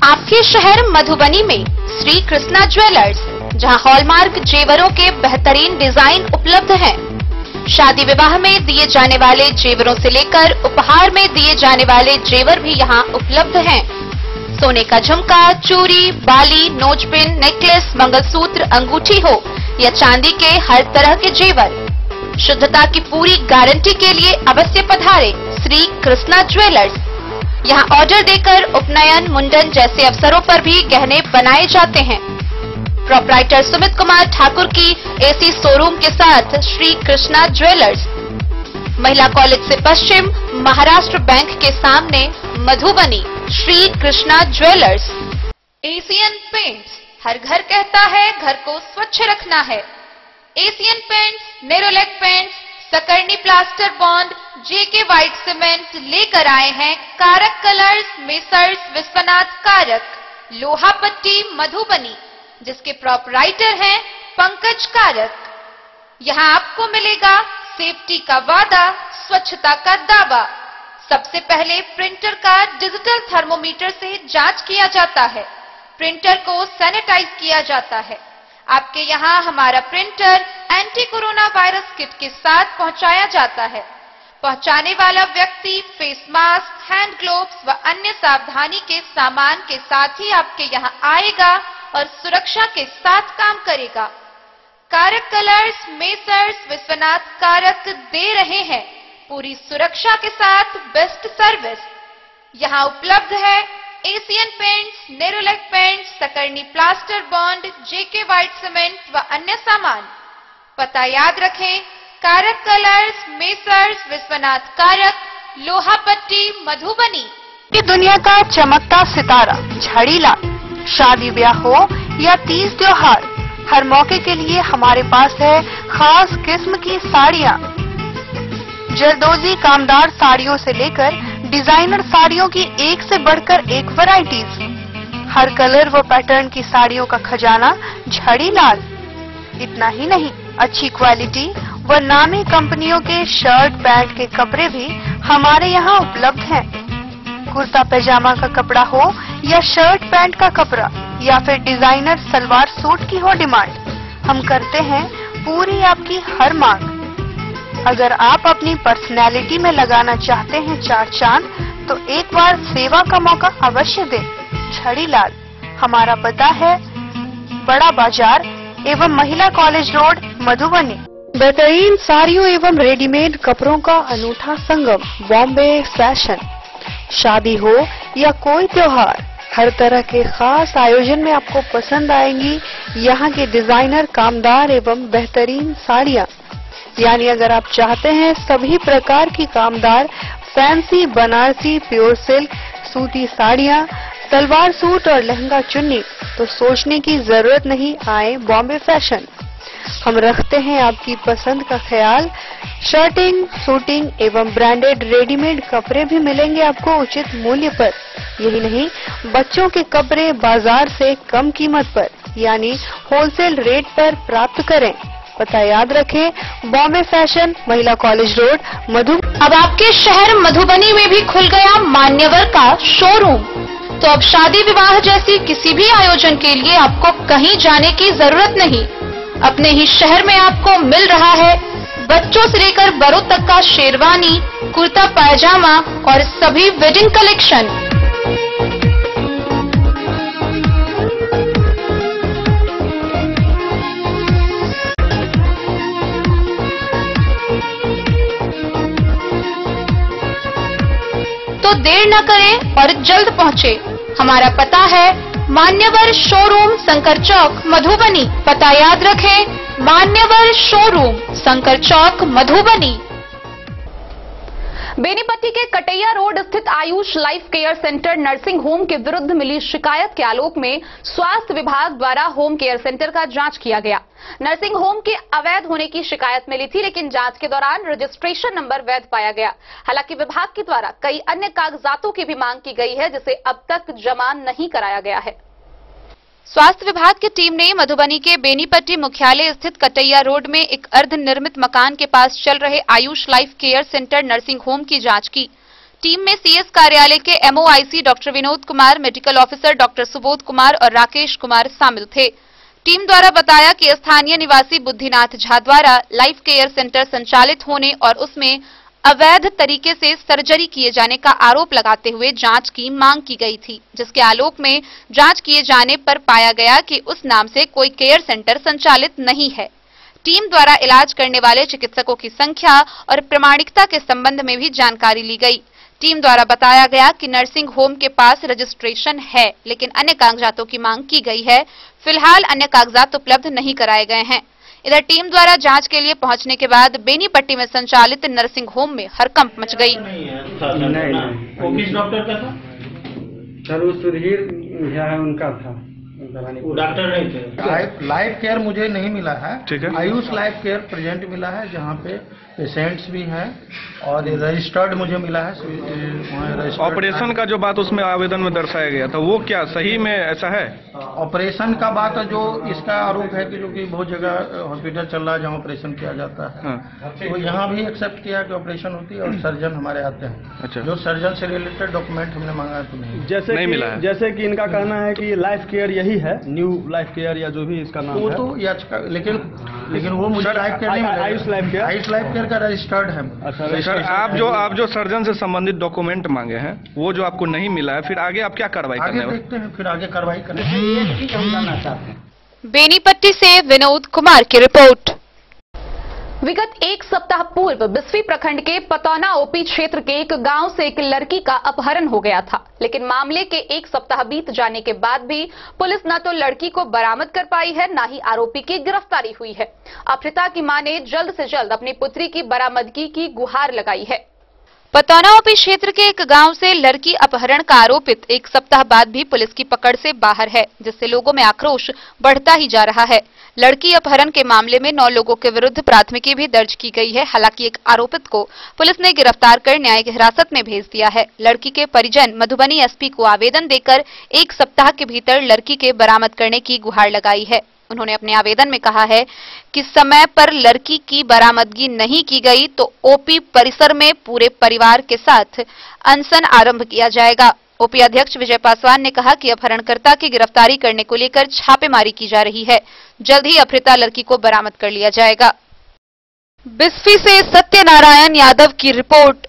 आपके शहर मधुबनी में श्री कृष्णा ज्वेलर्स, जहां हॉलमार्क जेवरों के बेहतरीन डिजाइन उपलब्ध हैं। शादी विवाह में दिए जाने वाले जेवरों से लेकर उपहार में दिए जाने वाले जेवर भी यहाँ उपलब्ध हैं। सोने का झुमका, चूड़ी, बाली, नोजपिन, नेकलेस, मंगलसूत्र, अंगूठी हो या चांदी के हर तरह के जेवर, शुद्धता की पूरी गारंटी के लिए अवश्य पधारे श्री कृष्णा ज्वेलर्स। यहाँ ऑर्डर देकर उपनयन, मुंडन जैसे अवसरों पर भी गहने बनाए जाते हैं। प्रोप्राइटर सुमित कुमार ठाकुर की एसी शोरूम के साथ श्री कृष्णा ज्वेलर्स, महिला कॉलेज से पश्चिम, महाराष्ट्र बैंक के सामने, Madhubani. Shri Krishna jewellers. Asian Paints, हर घर कहता है घर को स्वच्छ रखना है। Asian Paints, Nerolac paints, Sakarni plaster bond, JK white cement लेकर आए हैं कारक कलर्स, मेसर्स विश्वनाथ कारक, लोहापट्टी, मधुबनी, जिसके प्रोपराइटर हैं पंकज कारक। यहाँ आपको मिलेगा सेफ्टी का वादा, स्वच्छता का दावा। सबसे पहले प्रिंटर का डिजिटल थर्मोमीटर से जांच किया जाता है। प्रिंटर को सैनिटाइज किया जाता है। आपके यहाँ हमारा printer anti corona virus kit के साथ पहुंचाया जाता है। पहुंचाने वाला व्यक्ति फेस मास्क, हैंड ग्लोव्स व अन्य सावधानी के सामान के साथ ही आपके यहाँ आएगा और सुरक्षा के साथ काम करेगा। कारक कलर्स, मेसर्स विश्वनाथ कारक दे रहे हैं पूरी सुरक्षा के साथ बेस्ट सर्विस। यहाँ उपलब्ध है Asian Paints, Nerolac paints, Sakarni plaster bond, JK white cement व अन्य सामान। पता याद रखें, कारक कलर्स, मेसर्स विश्वनाथ कारक, लोहा पट्टी, मधुबनी। की दुनिया का चमकता सितारा झाड़ीलाल। शादी ब्याह हो या तीज त्योहार, हर मौके के लिए हमारे पास है खास किस्म की साड़ियाँ। जरदोजी कामदार साड़ियों से लेकर डिजाइनर साड़ियों की एक से बढ़कर एक वैरायटीज। हर कलर व पैटर्न की साड़ियों का खजाना झाड़ीलाल। इतना ही नहीं, अच्छी क्वालिटी व नामी कंपनियों के शर्ट पैंट के कपड़े भी हमारे यहाँ उपलब्ध हैं। कुर्ता पैजामा का कपड़ा हो या शर्ट पैंट का कपड़ा या फिर डिजाइनर सलवार सूट की हो डिमांड, हम करते हैं पूरी आपकी हर मांग। अगर आप अपनी पर्सनैलिटी में लगाना चाहते हैं चार चांद, तो एक बार सेवा का मौका अवश्य दें। झाड़ीलाल, हमारा पता है बड़ा बाजार एवं महिला कॉलेज रोड, मधुबनी। बेहतरीन साड़ियों एवं रेडीमेड कपड़ों का अनूठा संगम, बॉम्बे फैशन। शादी हो या कोई त्योहार, हर तरह के खास आयोजन में आपको पसंद आएंगी यहाँ के डिजाइनर कामदार एवं बेहतरीन साड़ियाँ। यानी अगर आप चाहते हैं सभी प्रकार की कामदार फैंसी बनारसी प्योर सिल्क सूती साड़ियाँ, सलवार सूट और लहंगा चुन्नी, तो सोचने की जरूरत नहीं, आए बॉम्बे फैशन। हम रखते हैं आपकी पसंद का ख्याल। शर्टिंग, सूटिंग एवं ब्रांडेड रेडीमेड कपड़े भी मिलेंगे आपको उचित मूल्य पर। यही नहीं, बच्चों के कपड़े बाजार से कम कीमत पर यानी होलसेल रेट पर प्राप्त करें। पता याद रखें, बॉम्बे फैशन, महिला कॉलेज रोड, मधुबनी। अब आपके शहर मधुबनी में भी खुल गया मान्यवर का शोरूम। तो अब शादी विवाह जैसी किसी भी आयोजन के लिए आपको कहीं जाने की जरूरत नहीं। अपने ही शहर में आपको मिल रहा है बच्चों से लेकर बड़ों तक का शेरवानी, कुर्ता पायजामा और सभी वेडिंग कलेक्शन। तो देर न करें और जल्द पहुंचे। हमारा पता है मान्यवर शोरूम, शंकर चौक, मधुबनी। पता याद रखें, मान्यवर शोरूम, शंकर चौक, मधुबनी। बेनीपट्टी के कटैया रोड स्थित Ayush life care centre nursing home के विरुद्ध मिली शिकायत के आलोक में स्वास्थ्य विभाग द्वारा होम केयर सेंटर का जांच किया गया। नर्सिंग होम के अवैध होने की शिकायत मिली थी, लेकिन जांच के दौरान रजिस्ट्रेशन नंबर वैध पाया गया। हालांकि विभाग के द्वारा कई अन्य कागजातों की भी मांग की गई है, जिसे अब तक जमा नहीं कराया गया है। स्वास्थ्य विभाग की टीम ने मधुबनी के बेनीपट्टी मुख्यालय स्थित कटैया रोड में एक अर्ध निर्मित मकान के पास चल रहे Ayush life care centre nursing home की जांच की। टीम में सीएस कार्यालय के MOIC doctor Vinod Kumar, medical officer doctor Subodh Kumar और राकेश कुमार शामिल थे। टीम द्वारा बताया कि स्थानीय निवासी बुद्धिनाथ झा द्वारा लाइफ केयर सेंटर संचालित होने और उसमें अवैध तरीके से सर्जरी किए जाने का आरोप लगाते हुए जांच की मांग की गई थी, जिसके आलोक में जांच किए जाने पर पाया गया कि उस नाम से कोई केयर सेंटर संचालित नहीं है। टीम द्वारा इलाज करने वाले चिकित्सकों की संख्या और प्रामाणिकता के संबंध में भी जानकारी ली गई। टीम द्वारा बताया गया कि नर्सिंग होम के पास रजिस्ट्रेशन है, लेकिन अन्य कागजातों की मांग की गई है। फिलहाल अन्य कागजात उपलब्ध नहीं कराए गए हैं। इधर टीम द्वारा जांच के लिए पहुंचने के बाद बेनीपट्टी में संचालित नर्सिंग होम में हड़कंप मच गई। ऑफिस डॉक्टर का था सर, वो सुधीर झा है, उनका था। वो डॉक्टर नहीं थे। लाइफ केयर मुझे नहीं मिला है, ठीक है। आयुष लाइफ केयर प्रेजेंट मिला है, जहाँ पे पेशेंट्स भी हैं और रजिस्टर्ड मुझे मिला है। ऑपरेशन का जो बात उसमें आवेदन में दर्शाया गया था, वो क्या सही में ऐसा है? ऑपरेशन का बात जो इसका आरोप है कि जो कि बहुत जगह हॉस्पिटल चल रहा है जहाँ ऑपरेशन किया जाता है, हाँ। तो यहाँ भी एक्सेप्ट किया कि ऑपरेशन होती है और सर्जन हमारे आते हैं। अच्छा। जो सर्जन से रिलेटेड डॉक्यूमेंट हमने मांगा तो नहीं, जैसे नहीं मिला है। जैसे कि इनका कहना है कि लाइफ केयर यही है, न्यू लाइफ केयर या जो भी इसका नाम वो है, तो याचिका, लेकिन वो मुझे लाइफ केयर नहीं मिला। Ayush life care, Ayush life care का रजिस्टर्ड है। अच्छा सर, आप जो सर्जन से संबंधित डॉक्यूमेंट मांगे हैं, वो जो आपको नहीं मिला है, फिर आगे आप क्या कार्रवाई आगे करने देखते हैं, फिर आगे कार्रवाई करेंगे। बेनीपट्टी से विनोद कुमार की रिपोर्ट। विगत एक सप्ताह पूर्व बिस्फी प्रखंड के पतौना ओपी क्षेत्र के एक गांव से एक लड़की का अपहरण हो गया था, लेकिन मामले के एक सप्ताह बीत जाने के बाद भी पुलिस न तो लड़की को बरामद कर पाई है, न ही आरोपी की गिरफ्तारी हुई है। अपहृता की मां ने जल्द से जल्द अपनी पुत्री की बरामदगी की गुहार लगाई है। पतौना ओपी क्षेत्र के एक गांव से लड़की अपहरण का आरोपित एक सप्ताह बाद भी पुलिस की पकड़ से बाहर है, जिससे लोगों में आक्रोश बढ़ता ही जा रहा है। लड़की अपहरण के मामले में 9 लोगों के विरुद्ध प्राथमिकी भी दर्ज की गई है। हालांकि एक आरोपित को पुलिस ने गिरफ्तार कर न्यायिक हिरासत में भेज दिया है। लड़की के परिजन मधुबनी एसपी को आवेदन देकर एक सप्ताह के भीतर लड़की के बरामद करने की गुहार लगाई है। उन्होंने अपने आवेदन में कहा है कि समय पर लड़की की बरामदगी नहीं की गई तो ओपी परिसर में पूरे परिवार के साथ अनशन आरंभ किया जाएगा। ओपी अध्यक्ष विजय पासवान ने कहा कि अपहरणकर्ता की गिरफ्तारी करने को लेकर छापेमारी की जा रही है। जल्द ही अपहृता लड़की को बरामद कर लिया जाएगा। बिस्फी से सत्यनारायण यादव की रिपोर्ट।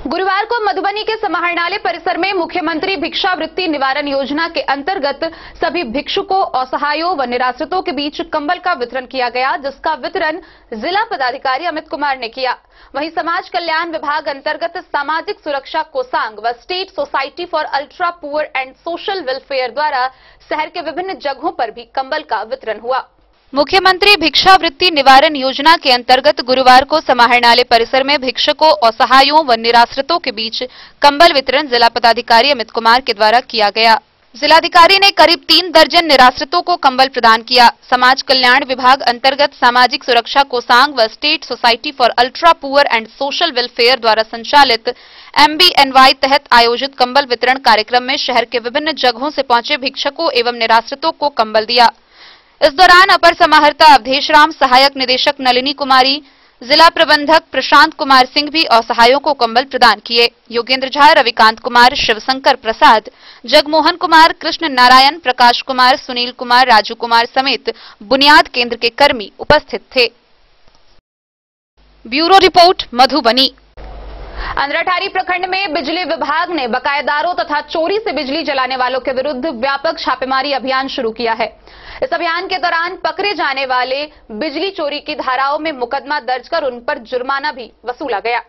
गुरुवार को मधुबनी के समाहरणालय परिसर में मुख्यमंत्री भिक्षावृत्ति निवारण योजना के अंतर्गत सभी भिक्षुकों, असहायों व निराश्रितों के बीच कंबल का वितरण किया गया, जिसका वितरण जिला पदाधिकारी अमित कुमार ने किया। वहीं समाज कल्याण विभाग अंतर्गत सामाजिक सुरक्षा कोषांग व state society for ultra poor and social welfare द्वारा शहर के विभिन्न जगहों पर भी कंबल का वितरण हुआ। मुख्यमंत्री भिक्षावृत्ति निवारण योजना के अंतर्गत गुरुवार को समाहरणालय परिसर में भिक्षुकों, असहायों व निराश्रितों के बीच कंबल वितरण जिला पदाधिकारी अमित कुमार के द्वारा किया गया। जिलाधिकारी ने करीब 3 दर्जन निराश्रितों को कंबल प्रदान किया। समाज कल्याण विभाग अंतर्गत सामाजिक सुरक्षा कोषांग व state society for ultra poor and social welfare द्वारा संचालित MBNY तहत आयोजित कंबल वितरण कार्यक्रम में शहर के विभिन्न जगहों से पहुंचे भिक्षुकों एवं निराश्रितों को कंबल दिया। इस दौरान अपर समाहर्ता अवधेश राम, सहायक निदेशक नलिनी कुमारी, जिला प्रबंधक प्रशांत कुमार सिंह भी असहायों को कंबल प्रदान किए। योगेंद्र झा, रविकांत कुमार, शिवशंकर प्रसाद, जगमोहन कुमार, कृष्ण नारायण, प्रकाश कुमार, सुनील कुमार, राजू कुमार समेत बुनियाद केंद्र के कर्मी उपस्थित थे। Bureau report, Madhubani. अंधराठारी प्रखंड में बिजली विभाग ने बकायेदारों तथा चोरी से बिजली जलाने वालों के विरुद्ध व्यापक छापेमारी अभियान शुरू किया है। इस अभियान के दौरान पकड़े जाने वाले बिजली चोरी की धाराओं में मुकदमा दर्ज कर उन पर जुर्माना भी वसूला गया।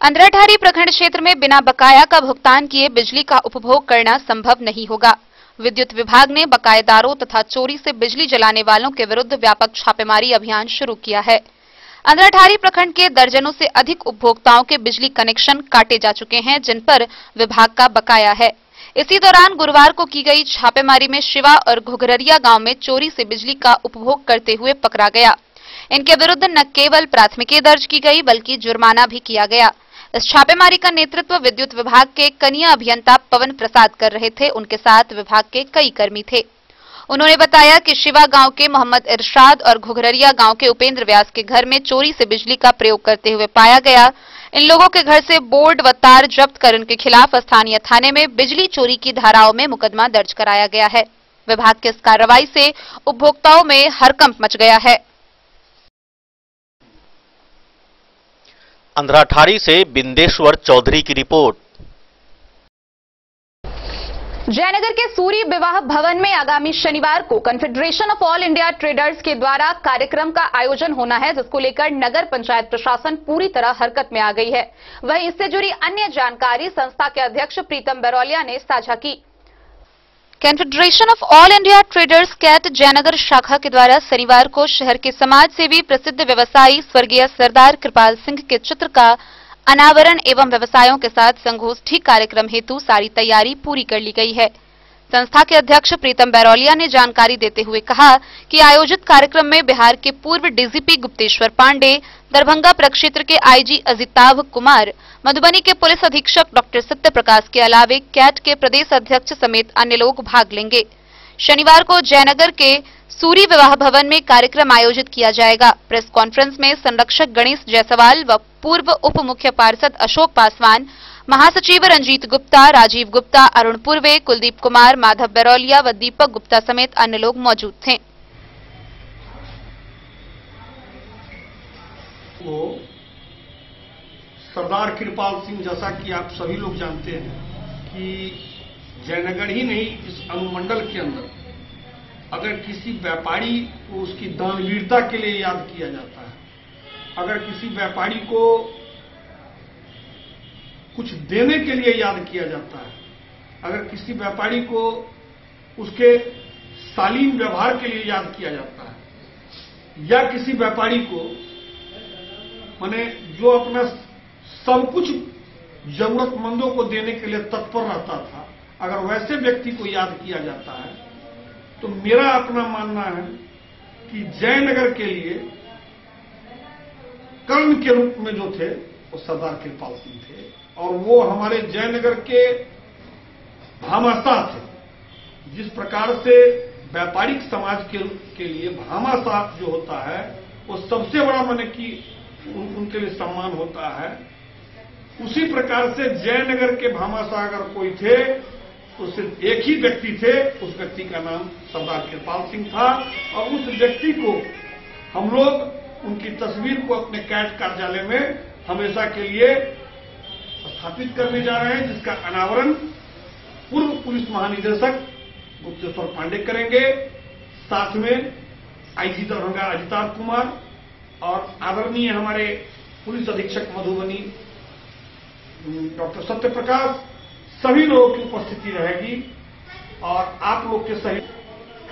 अंधराठारी प्रखंड क्षेत्र में बिना बकाया का भुगतान किए बिजली का उपभोग करना संभव नहीं होगा। विद्युत विभाग ने बकायेदारों तथा चोरी से बिजली जलाने वालों के विरुद्ध व्यापक छापेमारी अभियान शुरू किया है। अंधराठारी प्रखंड के दर्जनों से अधिक उपभोक्ताओं के बिजली कनेक्शन काटे जा चुके हैं, जिन पर विभाग का बकाया है। इसी दौरान गुरुवार को की गई छापेमारी में शिवा और घुघररिया गांव में चोरी से बिजली का उपभोग करते हुए पकड़ा गया। इनके विरुद्ध न केवल प्राथमिकी दर्ज की गई बल्कि जुर्माना भी किया गया। इस छापेमारी का नेतृत्व विद्युत विभाग के कनीय अभियंता पवन प्रसाद कर रहे थे। उनके साथ विभाग के कई कर्मी थे। उन्होंने बताया कि शिवा गांव के मोहम्मद इरशाद और घुघररिया गांव के उपेंद्र व्यास के घर में चोरी से बिजली का प्रयोग करते हुए पाया गया। इन लोगों के घर से बोर्ड व तार जब्त कर उनके खिलाफ स्थानीय थाने में बिजली चोरी की धाराओं में मुकदमा दर्ज कराया गया है। विभाग की इस कार्रवाई से उपभोक्ताओं में हड़कंप मच गया है। अंधराठारी से बिंदेश्वर चौधरी की रिपोर्ट। जयनगर के सूर्य विवाह भवन में आगामी शनिवार को confederation of All India traders के द्वारा कार्यक्रम का आयोजन होना है, जिसको लेकर नगर पंचायत प्रशासन पूरी तरह हरकत में आ गई है। वहीं इससे जुड़ी अन्य जानकारी संस्था के अध्यक्ष प्रीतम बरौलिया ने साझा की। Confederation of All India Traders CAIT Jaynagar शाखा के द्वारा शनिवार को शहर के समाज सेवी प्रसिद्ध व्यवसायी स्वर्गीय सरदार कृपाल सिंह के चित्र का अनावरण एवं व्यवसायों के साथ संगोष्ठी कार्यक्रम हेतु सारी तैयारी पूरी कर ली गई है। संस्था के अध्यक्ष प्रीतम बरौलिया ने जानकारी देते हुए कहा कि आयोजित कार्यक्रम में बिहार के पूर्व डीजीपी गुप्तेश्वर पांडे, दरभंगा प्रक्षेत्र के आईजी अजिताभ कुमार, मधुबनी के पुलिस अधीक्षक डॉक्टर सत्य प्रकाश के अलावे कैट के प्रदेश अध्यक्ष समेत अन्य लोग भाग लेंगे। शनिवार को जयनगर के सूर्य विवाह भवन में कार्यक्रम आयोजित किया जाएगा। प्रेस कॉन्फ्रेंस में संरक्षक गणेश जायसवाल व पूर्व उप मुख्य पार्षद अशोक पासवान, महासचिव रंजीत गुप्ता, राजीव गुप्ता, अरुण पूर्वे, कुलदीप कुमार, माधव बरौलिया व दीपक गुप्ता समेत अन्य लोग मौजूद थे। वो सरदार कृपाल सिंह, जैसा कि आप सभी लोग जानते हैं कि जयनगर ही नहीं इस अनुमंडल के अंदर अगर किसी व्यापारी को उसकी दानवीरता के लिए याद किया जाता है, अगर किसी व्यापारी को कुछ देने के लिए याद किया जाता है, अगर किसी व्यापारी को उसके शालीन व्यवहार के लिए याद किया जाता है, या किसी व्यापारी को माने जो अपना सब कुछ जरूरतमंदों को देने के लिए तत्पर रहता था, अगर वैसे व्यक्ति को याद किया जाता है, तो मेरा अपना मानना है कि जयनगर के लिए कर्ण के रूप में जो थे वो सरदार कृपाल सिंह थे, और वो हमारे जयनगर के भामाशाह थे। जिस प्रकार से व्यापारिक समाज के लिए भामाशाह जो होता है वो सबसे बड़ा माने कि उनके लिए सम्मान होता है, उसी प्रकार से जयनगर के भामाशाह अगर कोई थे तो सिर्फ एक ही व्यक्ति थे, उस व्यक्ति का नाम सरदार कृपाल सिंह था। और उस व्यक्ति को हम लोग उनकी तस्वीर को अपने कैट कार्यालय में हमेशा के लिए स्थापित करने जा रहे हैं, जिसका अनावरण पूर्व पुलिस महानिदेशक गुप्तेश्वर पांडे करेंगे, साथ में आईजी दरभंगा अजिताभ कुमार और आदरणीय हमारे पुलिस अधीक्षक मधुबनी डॉक्टर सत्यप्रकाश, सभी लोगों की उपस्थिति रहेगी। और आप लोग के सही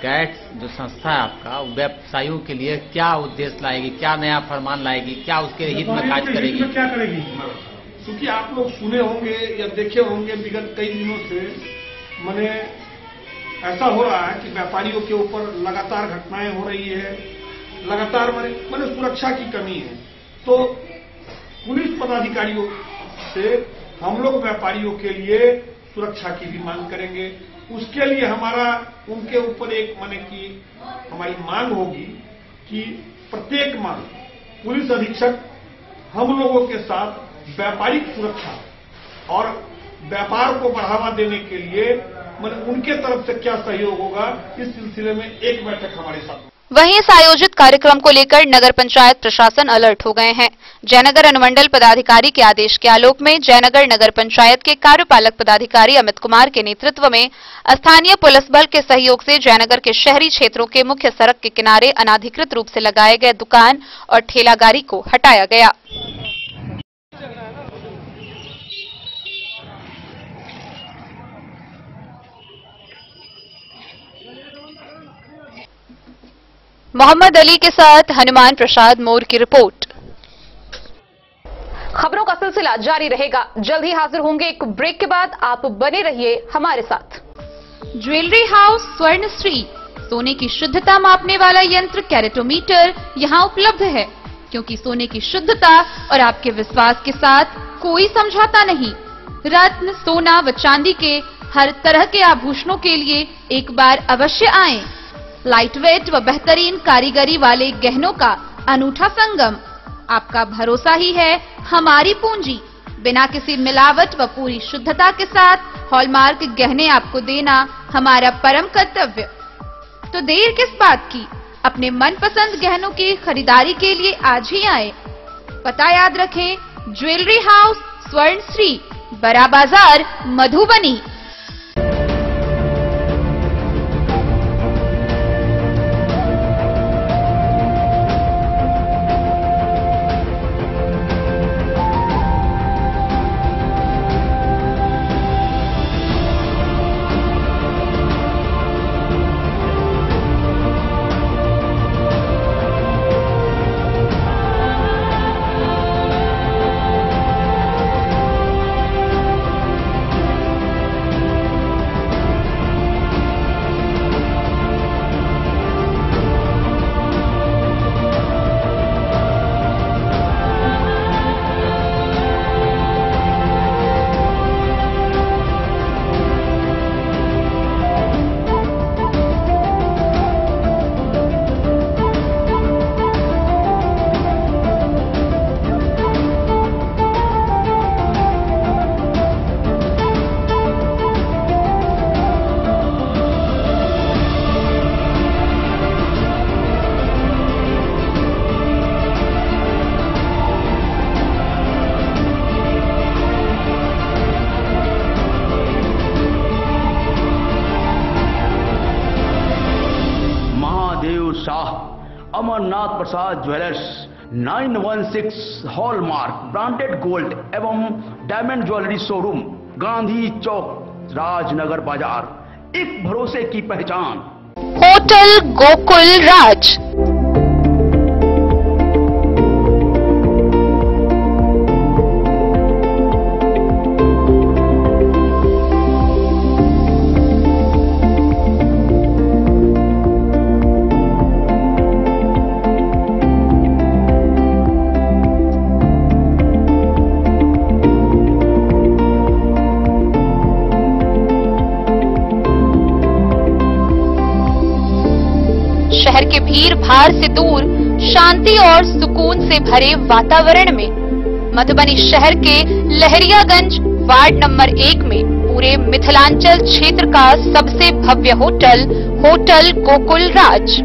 कैट जो संस्था है आपका, व्यवसायियों के लिए क्या उद्देश्य लाएगी, क्या नया फरमान लाएगी, क्या उसके हित में कार्य करेगी? क्या करेगी? क्योंकि आप लोग सुने होंगे या देखे होंगे विगत कई दिनों से माने ऐसा हो रहा है कि व्यापारियों के ऊपर लगातार घटनाएं हो रही है, लगातार माने सुरक्षा की कमी है। तो पुलिस पदाधिकारियों से हम लोग व्यापारियों के लिए सुरक्षा की भी मांग करेंगे। उसके लिए हमारा उनके ऊपर एक माने कि हमारी मांग होगी कि प्रत्येक माह पुलिस अधीक्षक हम लोगों के साथ व्यापारिक सुरक्षा और व्यापार को बढ़ावा देने के लिए मतलब उनके तरफ से क्या सहयोग होगा, इस सिलसिले में एक बैठक हमारे साथ। वहीं इस आयोजित कार्यक्रम को लेकर नगर पंचायत प्रशासन अलर्ट हो गए हैं। जयनगर अनुमंडल पदाधिकारी के आदेश के आलोक में जयनगर नगर पंचायत के कार्यपालक पदाधिकारी अमित कुमार के नेतृत्व में स्थानीय पुलिस बल के सहयोग से जयनगर के शहरी क्षेत्रों के मुख्य सड़क के किनारे अनाधिकृत रूप से लगाए गए दुकान और ठेलागारी को हटाया गया। मोहम्मद अली के साथ हनुमान प्रसाद मोर की रिपोर्ट। खबरों का सिलसिला जारी रहेगा, जल्द ही हाजिर होंगे एक ब्रेक के बाद। आप बने रहिए हमारे साथ। ज्वेलरी हाउस स्वर्णश्री, सोने की शुद्धता मापने वाला यंत्र कैरेटोमीटर यहाँ उपलब्ध है, क्योंकि सोने की शुद्धता और आपके विश्वास के साथ कोई समझौता नहीं। रत्न, सोना व चांदी के हर तरह के आभूषणों के लिए एक बार अवश्य आएं। लाइट वेट व बेहतरीन कारीगरी वाले गहनों का अनूठा संगम, आपका भरोसा ही है हमारी पूंजी। बिना किसी मिलावट व पूरी शुद्धता के साथ हॉलमार्क गहने आपको देना हमारा परम कर्तव्य। तो देर किस बात की, अपने मनपसंद गहनों की खरीदारी के लिए आज ही आए। पता याद रखें, ज्वेलरी हाउस स्वर्णश्री, बड़ा बाजार, मधुबनी। शाह, अमरनाथ प्रसाद ज्वेलर्स, 916 हॉलमार्क ब्रांडेड गोल्ड एवं डायमंड ज्वेलरी शोरूम, गांधी चौक, राजनगर बाजार, एक भरोसे की पहचान। होटल गोकुल राज। शहर के भीड़ भाड़ से दूर शांति और सुकून से भरे वातावरण में मधुबनी शहर के लहरियागंज वार्ड नंबर 1 में पूरे मिथिलांचल क्षेत्र का सबसे भव्य होटल होटल गोकुल राज।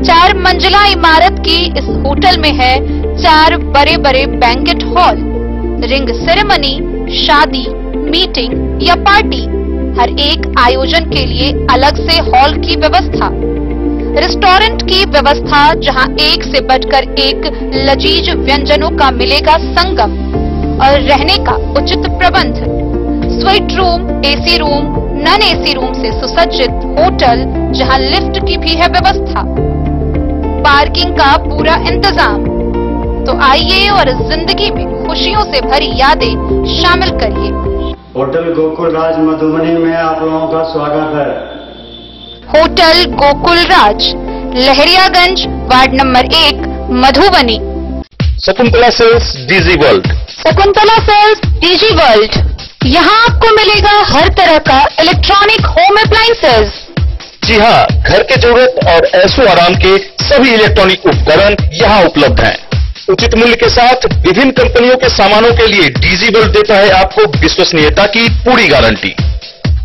4 मंजिला इमारत की इस होटल में है 4 बड़े बड़े बैंकेट हॉल, रिंग सेरेमनी, शादी, मीटिंग या पार्टी, हर एक आयोजन के लिए अलग से हॉल की व्यवस्था, रेस्टोरेंट की व्यवस्था जहां एक से बढ़कर एक लजीज व्यंजनों का मिलेगा संगम, और रहने का उचित प्रबंध, suite room, AC room, non AC room से सुसज्जित होटल जहां लिफ्ट की भी है व्यवस्था, पार्किंग का पूरा इंतजाम। तो आइए और जिंदगी में खुशियों से भरी यादें शामिल करिए। होटल गोकुल राज मधुबनी में आप लोगों का स्वागत है। Hotel Gokul Raj, Lahariyaganj ward number 1, Madhubani. Shakuntala sales DG world. Shakuntala sales DG world, यहाँ आपको मिलेगा हर तरह का इलेक्ट्रॉनिक होम अप्लायंसेज। जी हाँ, घर के जरूरत और ऐशो आराम के सभी इलेक्ट्रॉनिक उपकरण यहाँ उपलब्ध हैं। उचित मूल्य के साथ विभिन्न कंपनियों के सामानों के लिए डीजी वर्ल्ड देता है आपको विश्वसनीयता की पूरी guarantee.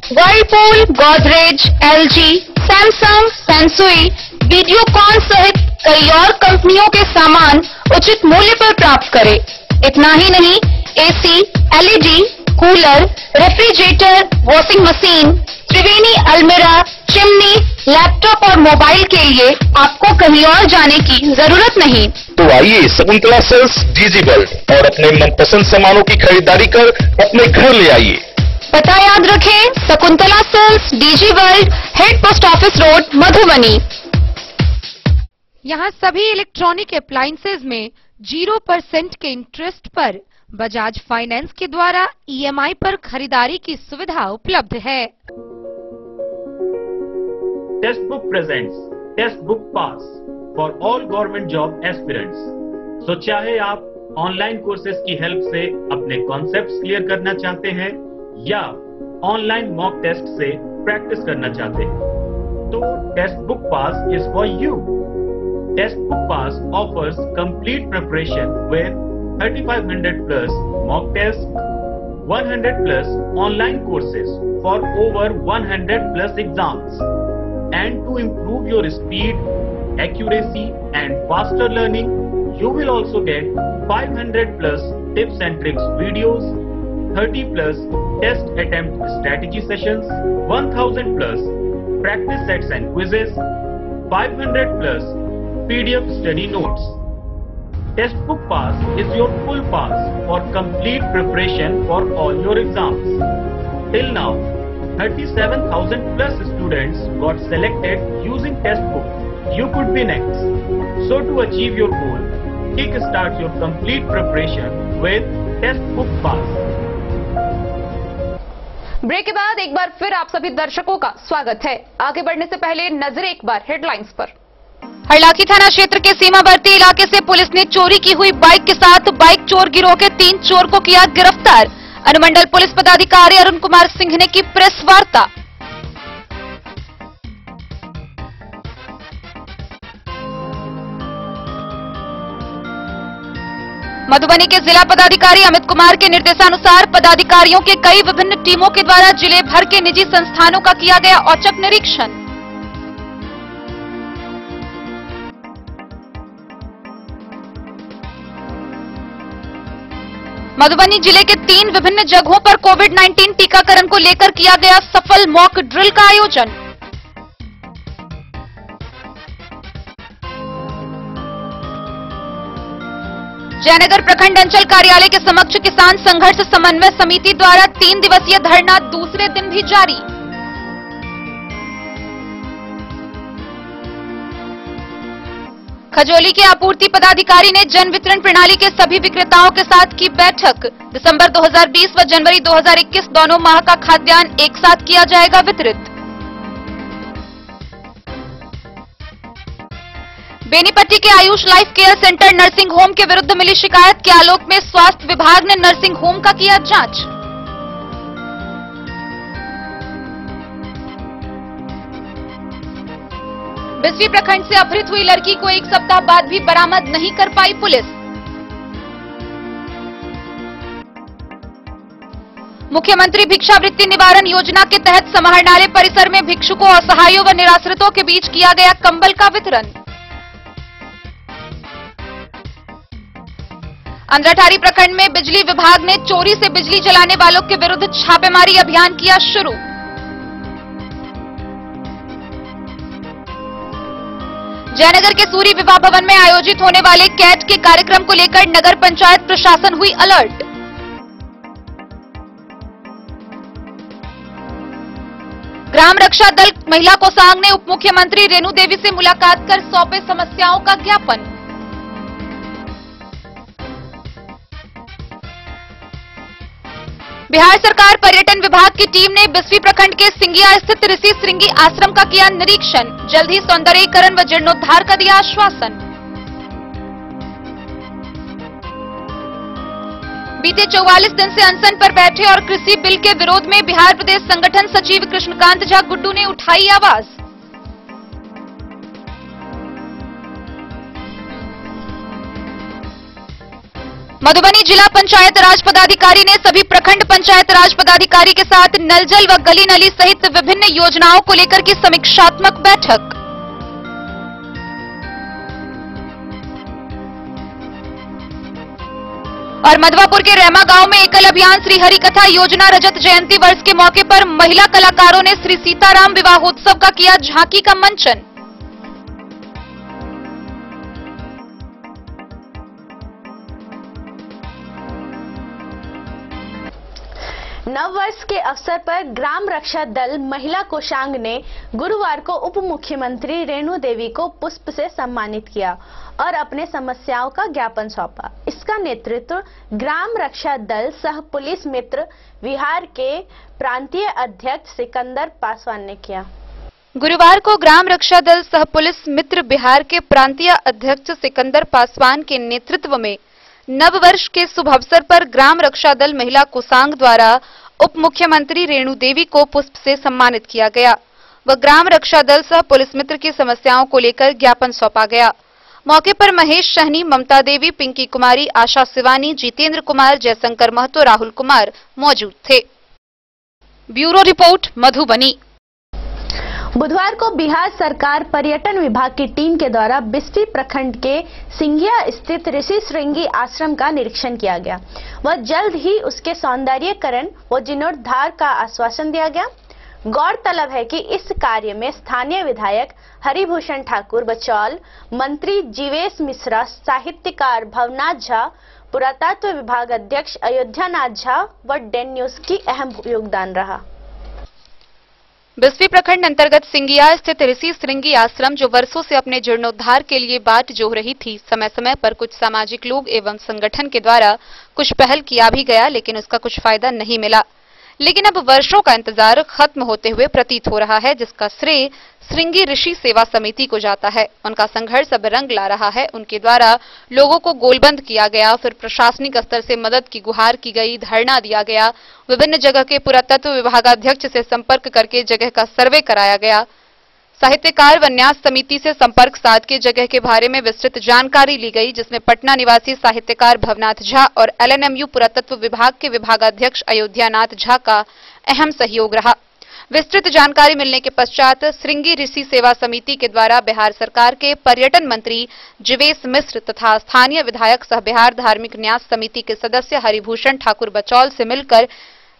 Whirlpool, Godrej, LG, Samsung, Sansui, Videocon सहित कई और कंपनियों के सामान उचित मूल्य पर प्राप्त करें। इतना ही नहीं, AC, LED, cooler, refrigerator, washing machine, Triveni अलमीरा, चिमनी, लैपटॉप और मोबाइल के लिए आपको कहीं और जाने की जरूरत नहीं। तो आइए शकुंतला सेल्स डीजी वर्ल्ड और अपने मनपसंद सामानों की खरीदारी कर अपने घर ले आइए। पता याद रखें, Shakuntala sales DG world, head post office road, Madhubani. यहाँ सभी इलेक्ट्रॉनिक अप्लायंसेज में 0% के इंटरेस्ट पर बजाज फाइनेंस के द्वारा ईएमआई पर खरीदारी की सुविधा उपलब्ध है। Testbook presents Testbook pass for all government job aspirants. तो चाहे आप ऑनलाइन कोर्सेज की हेल्प से अपने कॉन्सेप्ट्स क्लियर करना चाहते हैं या ऑनलाइन मॉक टेस्ट से प्रैक्टिस करना चाहते हैं, तो Testbook pass is for you. Testbook pass offers complete preparation with 3500 plus mock tests, 100 plus online courses for over 100 plus exams. And to improve your speed, accuracy and faster learning, you will also get 500 plus tips and tricks videos, 30 plus test attempt strategy sessions, 1000 plus practice sets and quizzes, 500 plus PDF study notes. Textbook Pass is your full pass for complete preparation for all your exams. Till now, 37,000 plus students got selected using Textbook. You could be next. So to achieve your goal, kickstart your complete preparation with Textbook Pass. Break के बाद एक बार फिर आप सभी दर्शकों का स्वागत है। आगे बढ़ने से पहले नजर एक बार हेडलाइंस पर। हरलाखी थाना क्षेत्र के सीमावर्ती इलाके से पुलिस ने चोरी की हुई बाइक के साथ बाइक चोर गिरोह के 3 चोर को किया गिरफ्तार। अनुमंडल पुलिस पदाधिकारी अरुण कुमार सिंह ने की प्रेस वार्ता। मधुबनी के जिला पदाधिकारी अमित कुमार के निर्देशानुसार पदाधिकारियों के कई विभिन्न टीमों के द्वारा जिले भर के निजी संस्थानों का किया गया औचक निरीक्षण। मधुबनी जिले के 3 विभिन्न जगहों पर कोविड-19 टीकाकरण को लेकर किया गया सफल मॉक ड्रिल का आयोजन। जयनगर प्रखंड अंचल कार्यालय के समक्ष किसान संघर्ष समन्वय समिति द्वारा 3 दिवसीय धरना दूसरे दिन भी जारी। खजौली के आपूर्ति पदाधिकारी ने जन वितरण प्रणाली के सभी विक्रेताओं के साथ की बैठक। दिसंबर 2020 व जनवरी 2021 दोनों माह का खाद्यान्न एक साथ किया जाएगा वितरित। बेनीपट्टी के Ayush life care centre nursing home के विरुद्ध मिली शिकायत के आलोक में स्वास्थ्य विभाग ने नर्सिंग होम का किया जांच। बिस्वी प्रखंड से अपहृत हुई लड़की को 1 सप्ताह बाद भी बरामद नहीं कर पाई पुलिस। मुख्यमंत्री भिक्षावृत्ति निवारण योजना के तहत समाहरणालय परिसर में भिक्षुकों, असहायों व निराश्रितों के बीच किया गया कंबल का वितरण। अंद्राठारी प्रखंड में बिजली विभाग ने चोरी से बिजली जलाने वालों के विरुद्ध छापेमारी अभियान किया शुरू। जयनगर के सूरी विवाह भवन में आयोजित होने वाले कैट के कार्यक्रम को लेकर नगर पंचायत प्रशासन हुई अलर्ट। ग्राम रक्षा दल महिला कोसांग ने उप मुख्यमंत्री रेणु देवी से मुलाकात कर सौंपे समस्याओं का ज्ञापन। बिहार सरकार पर्यटन विभाग की टीम ने बिस्वी प्रखंड के सिंगिया स्थित ऋषि श्रृंगी आश्रम का किया निरीक्षण। जल्द ही सौंदर्यीकरण व जीर्णोद्धार का दिया आश्वासन। बीते 44 दिन से अनशन पर बैठे और कृषि बिल के विरोध में बिहार प्रदेश संगठन सचिव कृष्णकांत झा गुड्डू ने उठाई आवाज। मधुबनी जिला पंचायत राज पदाधिकारी ने सभी प्रखंड पंचायत राज पदाधिकारी के साथ नल जल व गली नली सहित विभिन्न योजनाओं को लेकर की समीक्षात्मक बैठक। और मधवापुर के रेमा गांव में एकल अभियान श्री हरि कथा योजना रजत जयंती वर्ष के मौके पर महिला कलाकारों ने श्री सीताराम विवाहोत्सव का किया झांकी का मंचन। नववर्ष के अवसर पर ग्राम रक्षा दल महिला कोषांग ने गुरुवार को उप मुख्यमंत्री रेणु देवी को पुष्प से सम्मानित किया और अपने समस्याओं का ज्ञापन सौंपा। इसका नेतृत्व ग्राम रक्षा दल सह पुलिस मित्र बिहार के प्रांतीय अध्यक्ष सिकंदर पासवान ने किया। गुरुवार को ग्राम रक्षा दल सह पुलिस मित्र बिहार के प्रांतीय अध्यक्ष सिकंदर पासवान के नेतृत्व में नव वर्ष के शुभ अवसर पर ग्राम रक्षा दल महिला कोसांग द्वारा उप मुख्यमंत्री रेणु देवी को पुष्प से सम्मानित किया गया व ग्राम रक्षा दल सह पुलिस मित्र की समस्याओं को लेकर ज्ञापन सौंपा गया। मौके पर महेश सहनी, ममता देवी, पिंकी कुमारी, आशा शिवानी, जितेंद्र कुमार, जयशंकर महतो, राहुल कुमार मौजूद थे। Bureau report Madhubani. बुधवार को बिहार सरकार पर्यटन विभाग की टीम के द्वारा बिस्वी प्रखंड के सिंगिया स्थित ऋषि श्रृंगी आश्रम का निरीक्षण किया गया व जल्द ही उसके सौंदर्यीकरण व जीर्णोद्धार का आश्वासन दिया गया। गौरतलब है कि इस कार्य में स्थानीय विधायक हरिभूषण ठाकुर बचौल, मंत्री जीवेश मिश्रा, साहित्यकार भवनाथ झा, पुरातत्व विभाग अध्यक्ष अयोध्यानाथ झा व डेन न्यूज की अहम योगदान रहा। बिस्वी प्रखंड अंतर्गत सिंगिया स्थित ऋषि श्रृंगी आश्रम जो वर्षों से अपने जीर्णोद्धार के लिए बाट जोह रही थी, समय समय पर कुछ सामाजिक लोग एवं संगठन के द्वारा कुछ पहल किया भी गया, लेकिन उसका कुछ फायदा नहीं मिला। लेकिन अब वर्षों का इंतजार खत्म होते हुए प्रतीत हो रहा है, जिसका श्रेय श्रृंगी ऋषि सेवा समिति को जाता है। उनका संघर्ष अब रंग ला रहा है। उनके द्वारा लोगों को गोलबंद किया गया, फिर प्रशासनिक स्तर से मदद की गुहार की गई, धरना दिया गया, विभिन्न जगह के पुरातत्व विभागाध्यक्ष से संपर्क करके जगह का सर्वे कराया गया, साहित्यकार व न्यास समिति से संपर्क साध के जगह के बारे में विस्तृत जानकारी ली गई, जिसमें पटना निवासी साहित्यकार भवनाथ झा और एलएनएमयू पुरातत्व विभाग के विभागाध्यक्ष अयोध्यानाथ झा का अहम सहयोग रहा। विस्तृत जानकारी मिलने के पश्चात श्रृंगी ऋषि सेवा समिति के द्वारा बिहार सरकार के पर्यटन मंत्री जीवेश मिश्र तथा स्थानीय विधायक सह बिहार धार्मिक न्यास समिति के सदस्य हरिभूषण ठाकुर बचौल से मिलकर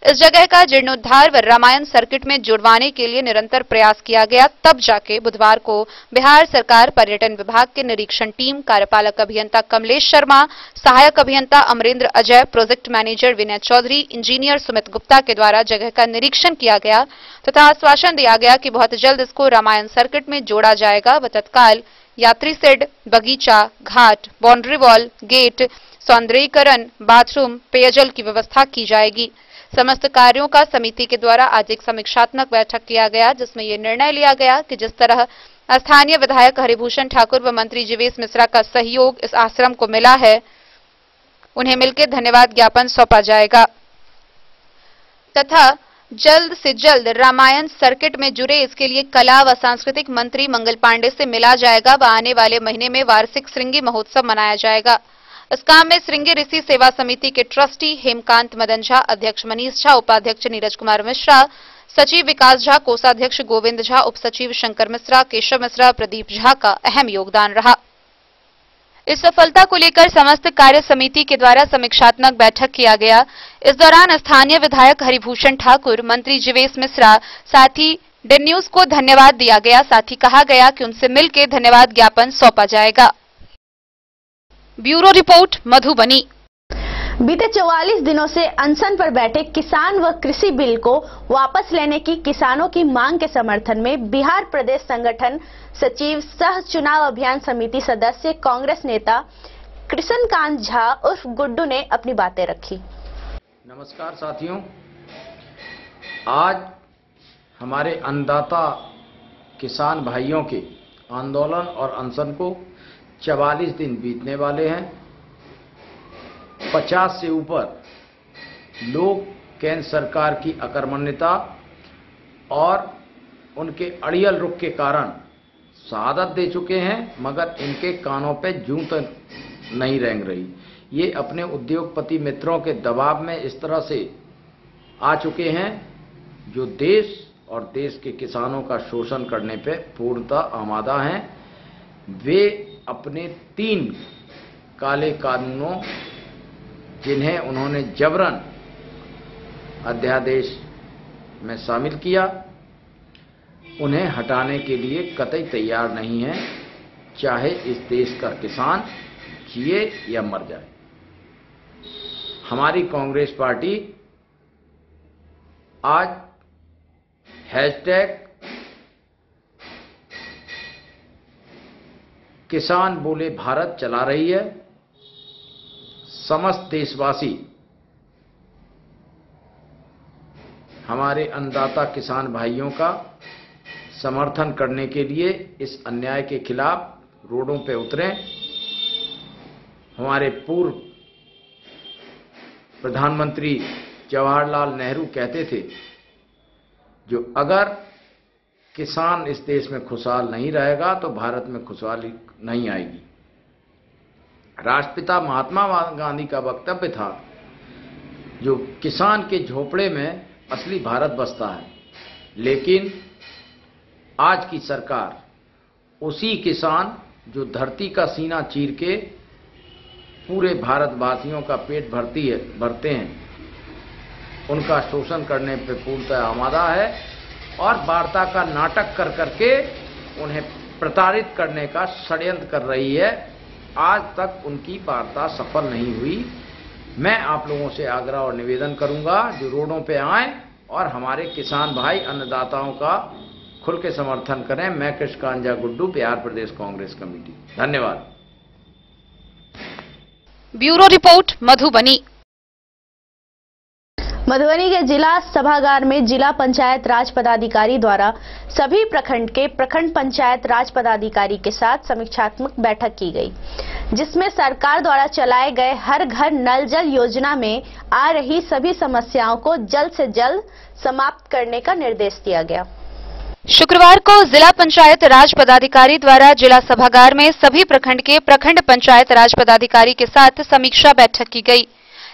इस जगह का जीर्णोद्धार व रामायण सर्किट में जुड़वाने के लिए निरंतर प्रयास किया गया। तब जाके बुधवार को बिहार सरकार पर्यटन विभाग के निरीक्षण टीम, कार्यपालक अभियंता कमलेश शर्मा, सहायक अभियंता अमरेंद्र अजय, प्रोजेक्ट मैनेजर विनय चौधरी, इंजीनियर सुमित गुप्ता के द्वारा जगह का निरीक्षण किया गया तथा आश्वासन दिया गया कि बहुत जल्द इसको रामायण सर्किट में जोड़ा जाएगा व तत्काल यात्री शेड, बगीचा, घाट, बाउंड्री वॉल, गेट, सौंदर्यीकरण, बाथरूम, पेयजल की व्यवस्था की जाएगी। समस्त कार्यों का समिति के द्वारा आज एक समीक्षात्मक बैठक किया गया, जिसमें यह निर्णय लिया गया कि जिस तरह स्थानीय विधायक हरिभूषण ठाकुर व मंत्री जीवेश मिश्रा का सहयोग इस आश्रम को मिला है, उन्हें मिलकर धन्यवाद ज्ञापन सौंपा जाएगा तथा जल्द से जल्द रामायण सर्किट में जुड़े इसके लिए कला व सांस्कृतिक मंत्री मंगल पांडे से मिला जाएगा व आने वाले महीने में वार्षिक श्रृंगी महोत्सव मनाया जाएगा। इस काम में श्रृंगी ऋषि सेवा समिति के ट्रस्टी हेमकांत मदन झा, अध्यक्ष मनीष झा, उपाध्यक्ष नीरज कुमार मिश्रा, सचिव विकास झा, कोषाध्यक्ष गोविंद झा, उप सचिव शंकर मिश्रा, केशव मिश्रा, प्रदीप झा का अहम योगदान रहा। इस सफलता को लेकर समस्त कार्य समिति के द्वारा समीक्षात्मक बैठक किया गया। इस दौरान स्थानीय विधायक हरिभूषण ठाकुर, मंत्री जीवेश मिश्रा, साथ ही डे न्यूज को धन्यवाद दिया गया। साथ ही कहा गया कि उनसे मिलकर धन्यवाद ज्ञापन सौंपा जाएगा। Bureau report, Madhubani. बीते 44 दिनों से अनशन पर बैठे किसान व कृषि बिल को वापस लेने की किसानों की मांग के समर्थन में बिहार प्रदेश संगठन सचिव सह चुनाव अभियान समिति सदस्य कांग्रेस नेता कृष्णकांत झा उर्फ गुड्डू ने अपनी बातें रखी। नमस्कार साथियों, आज हमारे अन्नदाता किसान भाइयों के आंदोलन और अनशन को 44 दिन बीतने वाले हैं। 50 से ऊपर लोग केंद्र सरकार की अकर्मण्यता और उनके अड़ियल रुख के कारण शहादत दे चुके हैं, मगर इनके कानों पे जूं तक नहीं रेंग रही। ये अपने उद्योगपति मित्रों के दबाव में इस तरह से आ चुके हैं जो देश और देश के किसानों का शोषण करने पे पूर्णतः आमादा हैं। वे अपने 3 काले कानूनों, जिन्हें उन्होंने जबरन अध्यादेश में शामिल किया, उन्हें हटाने के लिए कतई तैयार नहीं है, चाहे इस देश का किसान जिए या मर जाए। हमारी कांग्रेस पार्टी आज हैशटैग किसान बोले भारत चला रही है। समस्त देशवासी हमारे अन्नदाता किसान भाइयों का समर्थन करने के लिए इस अन्याय के खिलाफ रोडों पे उतरें। हमारे पूर्व प्रधानमंत्री जवाहरलाल नेहरू कहते थे, जो अगर किसान इस देश में खुशहाल नहीं रहेगा तो भारत में खुशहाली नहीं आएगी। राष्ट्रपिता महात्मा गांधी का वक्तव्य था, जो किसान के झोपड़े में असली भारत बसता है। लेकिन आज की सरकार उसी किसान जो धरती का सीना चीर के पूरे भारतवासियों का पेट भरते हैं, उनका शोषण करने पर पूर्णतः आमादा है और वार्ता का नाटक कर करके उन्हें प्रताड़ित करने का षड्यंत्र कर रही है। आज तक उनकी वार्ता सफल नहीं हुई। मैं आप लोगों से आग्रह और निवेदन करूंगा, जो रोडों पे आएं और हमारे किसान भाई अन्नदाताओं का खुल के समर्थन करें। मैं कृष्णकांत झा गुड्डू, बिहार प्रदेश कांग्रेस कमेटी। धन्यवाद। Bureau report, Madhubani. मधुबनी के जिला सभागार में जिला पंचायत राज पदाधिकारी द्वारा सभी प्रखंड के प्रखंड पंचायत राज पदाधिकारी के साथ समीक्षात्मक बैठक की गई, जिसमें सरकार द्वारा चलाए गए हर घर नल जल योजना में आ रही सभी समस्याओं को जल्द से जल्द समाप्त करने का निर्देश दिया गया। शुक्रवार को जिला पंचायत राज पदाधिकारी द्वारा जिला सभागार में सभी प्रखंड के प्रखंड पंचायत राज पदाधिकारी के साथ समीक्षा बैठक की गई।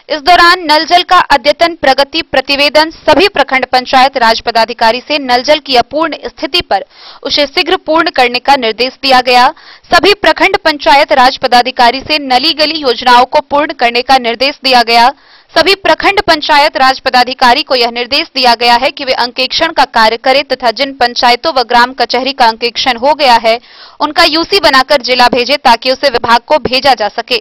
इस दौरान नल जल का अद्यतन प्रगति प्रतिवेदन सभी प्रखंड पंचायत राज पदाधिकारी से नल जल की अपूर्ण स्थिति पर उसे शीघ्र पूर्ण करने का निर्देश दिया गया। सभी प्रखंड पंचायत राज पदाधिकारी से नली गली योजनाओं को पूर्ण करने का निर्देश दिया गया। सभी प्रखंड पंचायत राज पदाधिकारी को यह निर्देश दिया गया है कि वे अंकेक्षण का कार्य करें तथा जिन पंचायतों व ग्राम कचहरी का अंकेक्षण हो गया है उनका यूसी बनाकर जिला भेजे ताकि उसे विभाग को भेजा जा सके।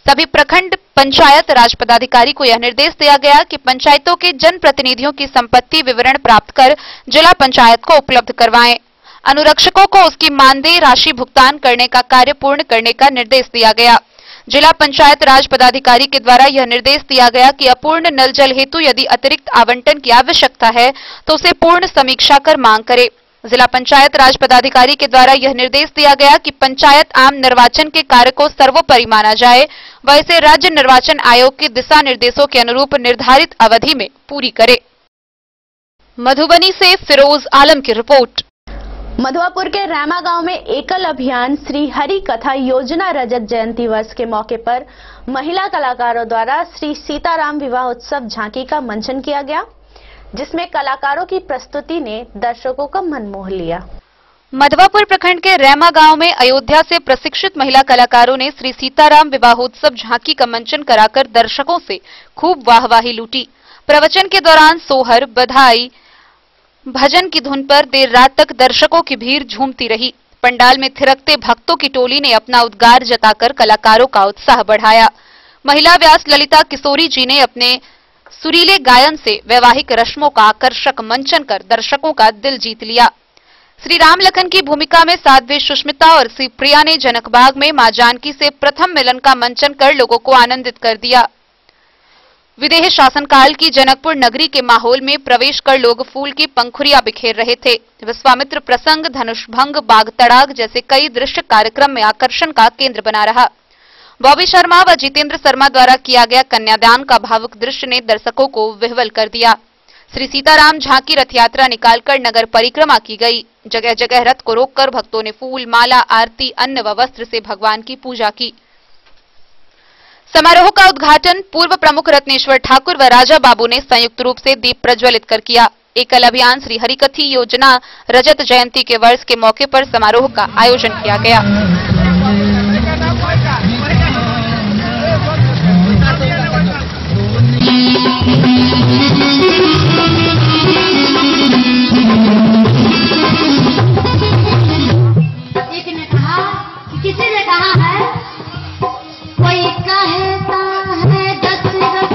सभी प्रखंड पंचायत राज पदाधिकारी को यह निर्देश दिया गया कि पंचायतों के जनप्रतिनिधियों की संपत्ति विवरण प्राप्त कर जिला पंचायत को उपलब्ध करवाएं। अनुरक्षकों को उसकी मानदेय राशि भुगतान करने का कार्य पूर्ण करने का निर्देश दिया गया। जिला पंचायत राज पदाधिकारी के द्वारा यह निर्देश दिया गया कि अपूर्ण नल जल हेतु यदि अतिरिक्त आवंटन की आवश्यकता है तो उसे पूर्ण समीक्षा कर मांग करे। जिला पंचायत राज पदाधिकारी के द्वारा यह निर्देश दिया गया कि पंचायत आम निर्वाचन के कार्य को सर्वोपरि माना जाए व इसे राज्य निर्वाचन आयोग के दिशा निर्देशों के अनुरूप निर्धारित अवधि में पूरी करे। मधुबनी से फिरोज आलम की रिपोर्ट। मधुआपुर के रैमा गांव में एकल अभियान श्री हरि कथा योजना रजत जयंती वर्ष के मौके पर महिला कलाकारों द्वारा श्री सीताराम विवाह उत्सव झांकी का मंचन किया गया, जिसमें कलाकारों की प्रस्तुति ने दर्शकों का मन मोह लिया। मधवापुर प्रखंड के रैमा गांव में अयोध्या से प्रशिक्षित महिला कलाकारों ने श्री सीताराम विवाहोत्सव झांकी का मंचन कराकर दर्शकों से खूब वाहवाही लूटी। प्रवचन के दौरान सोहर, बधाई, भजन की धुन पर देर रात तक दर्शकों की भीड़ झूमती रही। पंडाल में थिरकते भक्तों की टोली ने अपना उद्गार जताकर कलाकारों का उत्साह बढ़ाया। महिला व्यास ललिता किशोरी जी ने अपने सुरीले गायन से वैवाहिक रस्मों का आकर्षक मंचन कर दर्शकों का दिल जीत लिया। श्री राम लखन की भूमिका में साध्वी सुष्मिता और श्री प्रिया ने जनकबाग में मां जानकी से प्रथम मिलन का मंचन कर लोगों को आनंदित कर दिया। विदेह शासनकाल की जनकपुर नगरी के माहौल में प्रवेश कर लोग फूल की पंखुड़ियां बिखेर रहे थे। विश्वामित्र प्रसंग, धनुष भंग, बाग तड़ाक जैसे कई दृश्य कार्यक्रम में आकर्षण का केंद्र बना रहा। बॉबी शर्मा व जितेंद्र शर्मा द्वारा किया गया कन्यादान का भावुक दृश्य ने दर्शकों को विह्वल कर दिया। श्री सीताराम झांकी रथ यात्रा निकालकर नगर परिक्रमा की गई। जगह जगह रथ को रोककर भक्तों ने फूल, माला, आरती, अन्न व वस्त्र से भगवान की पूजा की। समारोह का उद्घाटन पूर्व प्रमुख रत्नेश्वर ठाकुर व राजा बाबू ने संयुक्त रूप से दीप प्रज्वलित कर किया। एकल अभियान श्री हरिकथी योजना रजत जयंती के वर्ष के मौके पर समारोह का आयोजन किया गया। किसी ने कहा है कोई कहता है दशरथ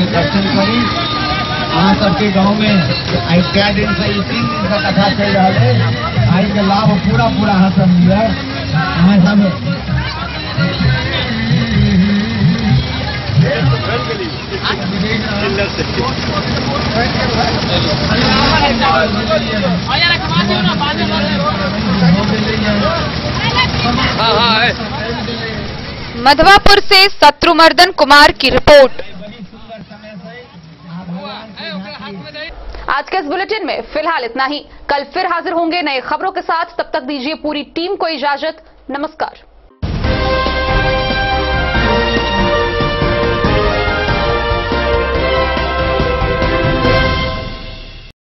दर्शन करी अहाँ सबके गाँव में आई क्या दिन से 3 दिन का कथा चल रहा है। आई के लाभ पूरा अहाँ सब मिले। अहाँ सब मधवापुर से शत्रुमर्दन कुमार की रिपोर्ट। आज के इस बुलेटिन में फिलहाल इतना ही। कल फिर हाजिर होंगे नए खबरों के साथ। तब तक दीजिए पूरी टीम को इजाजत। नमस्कार।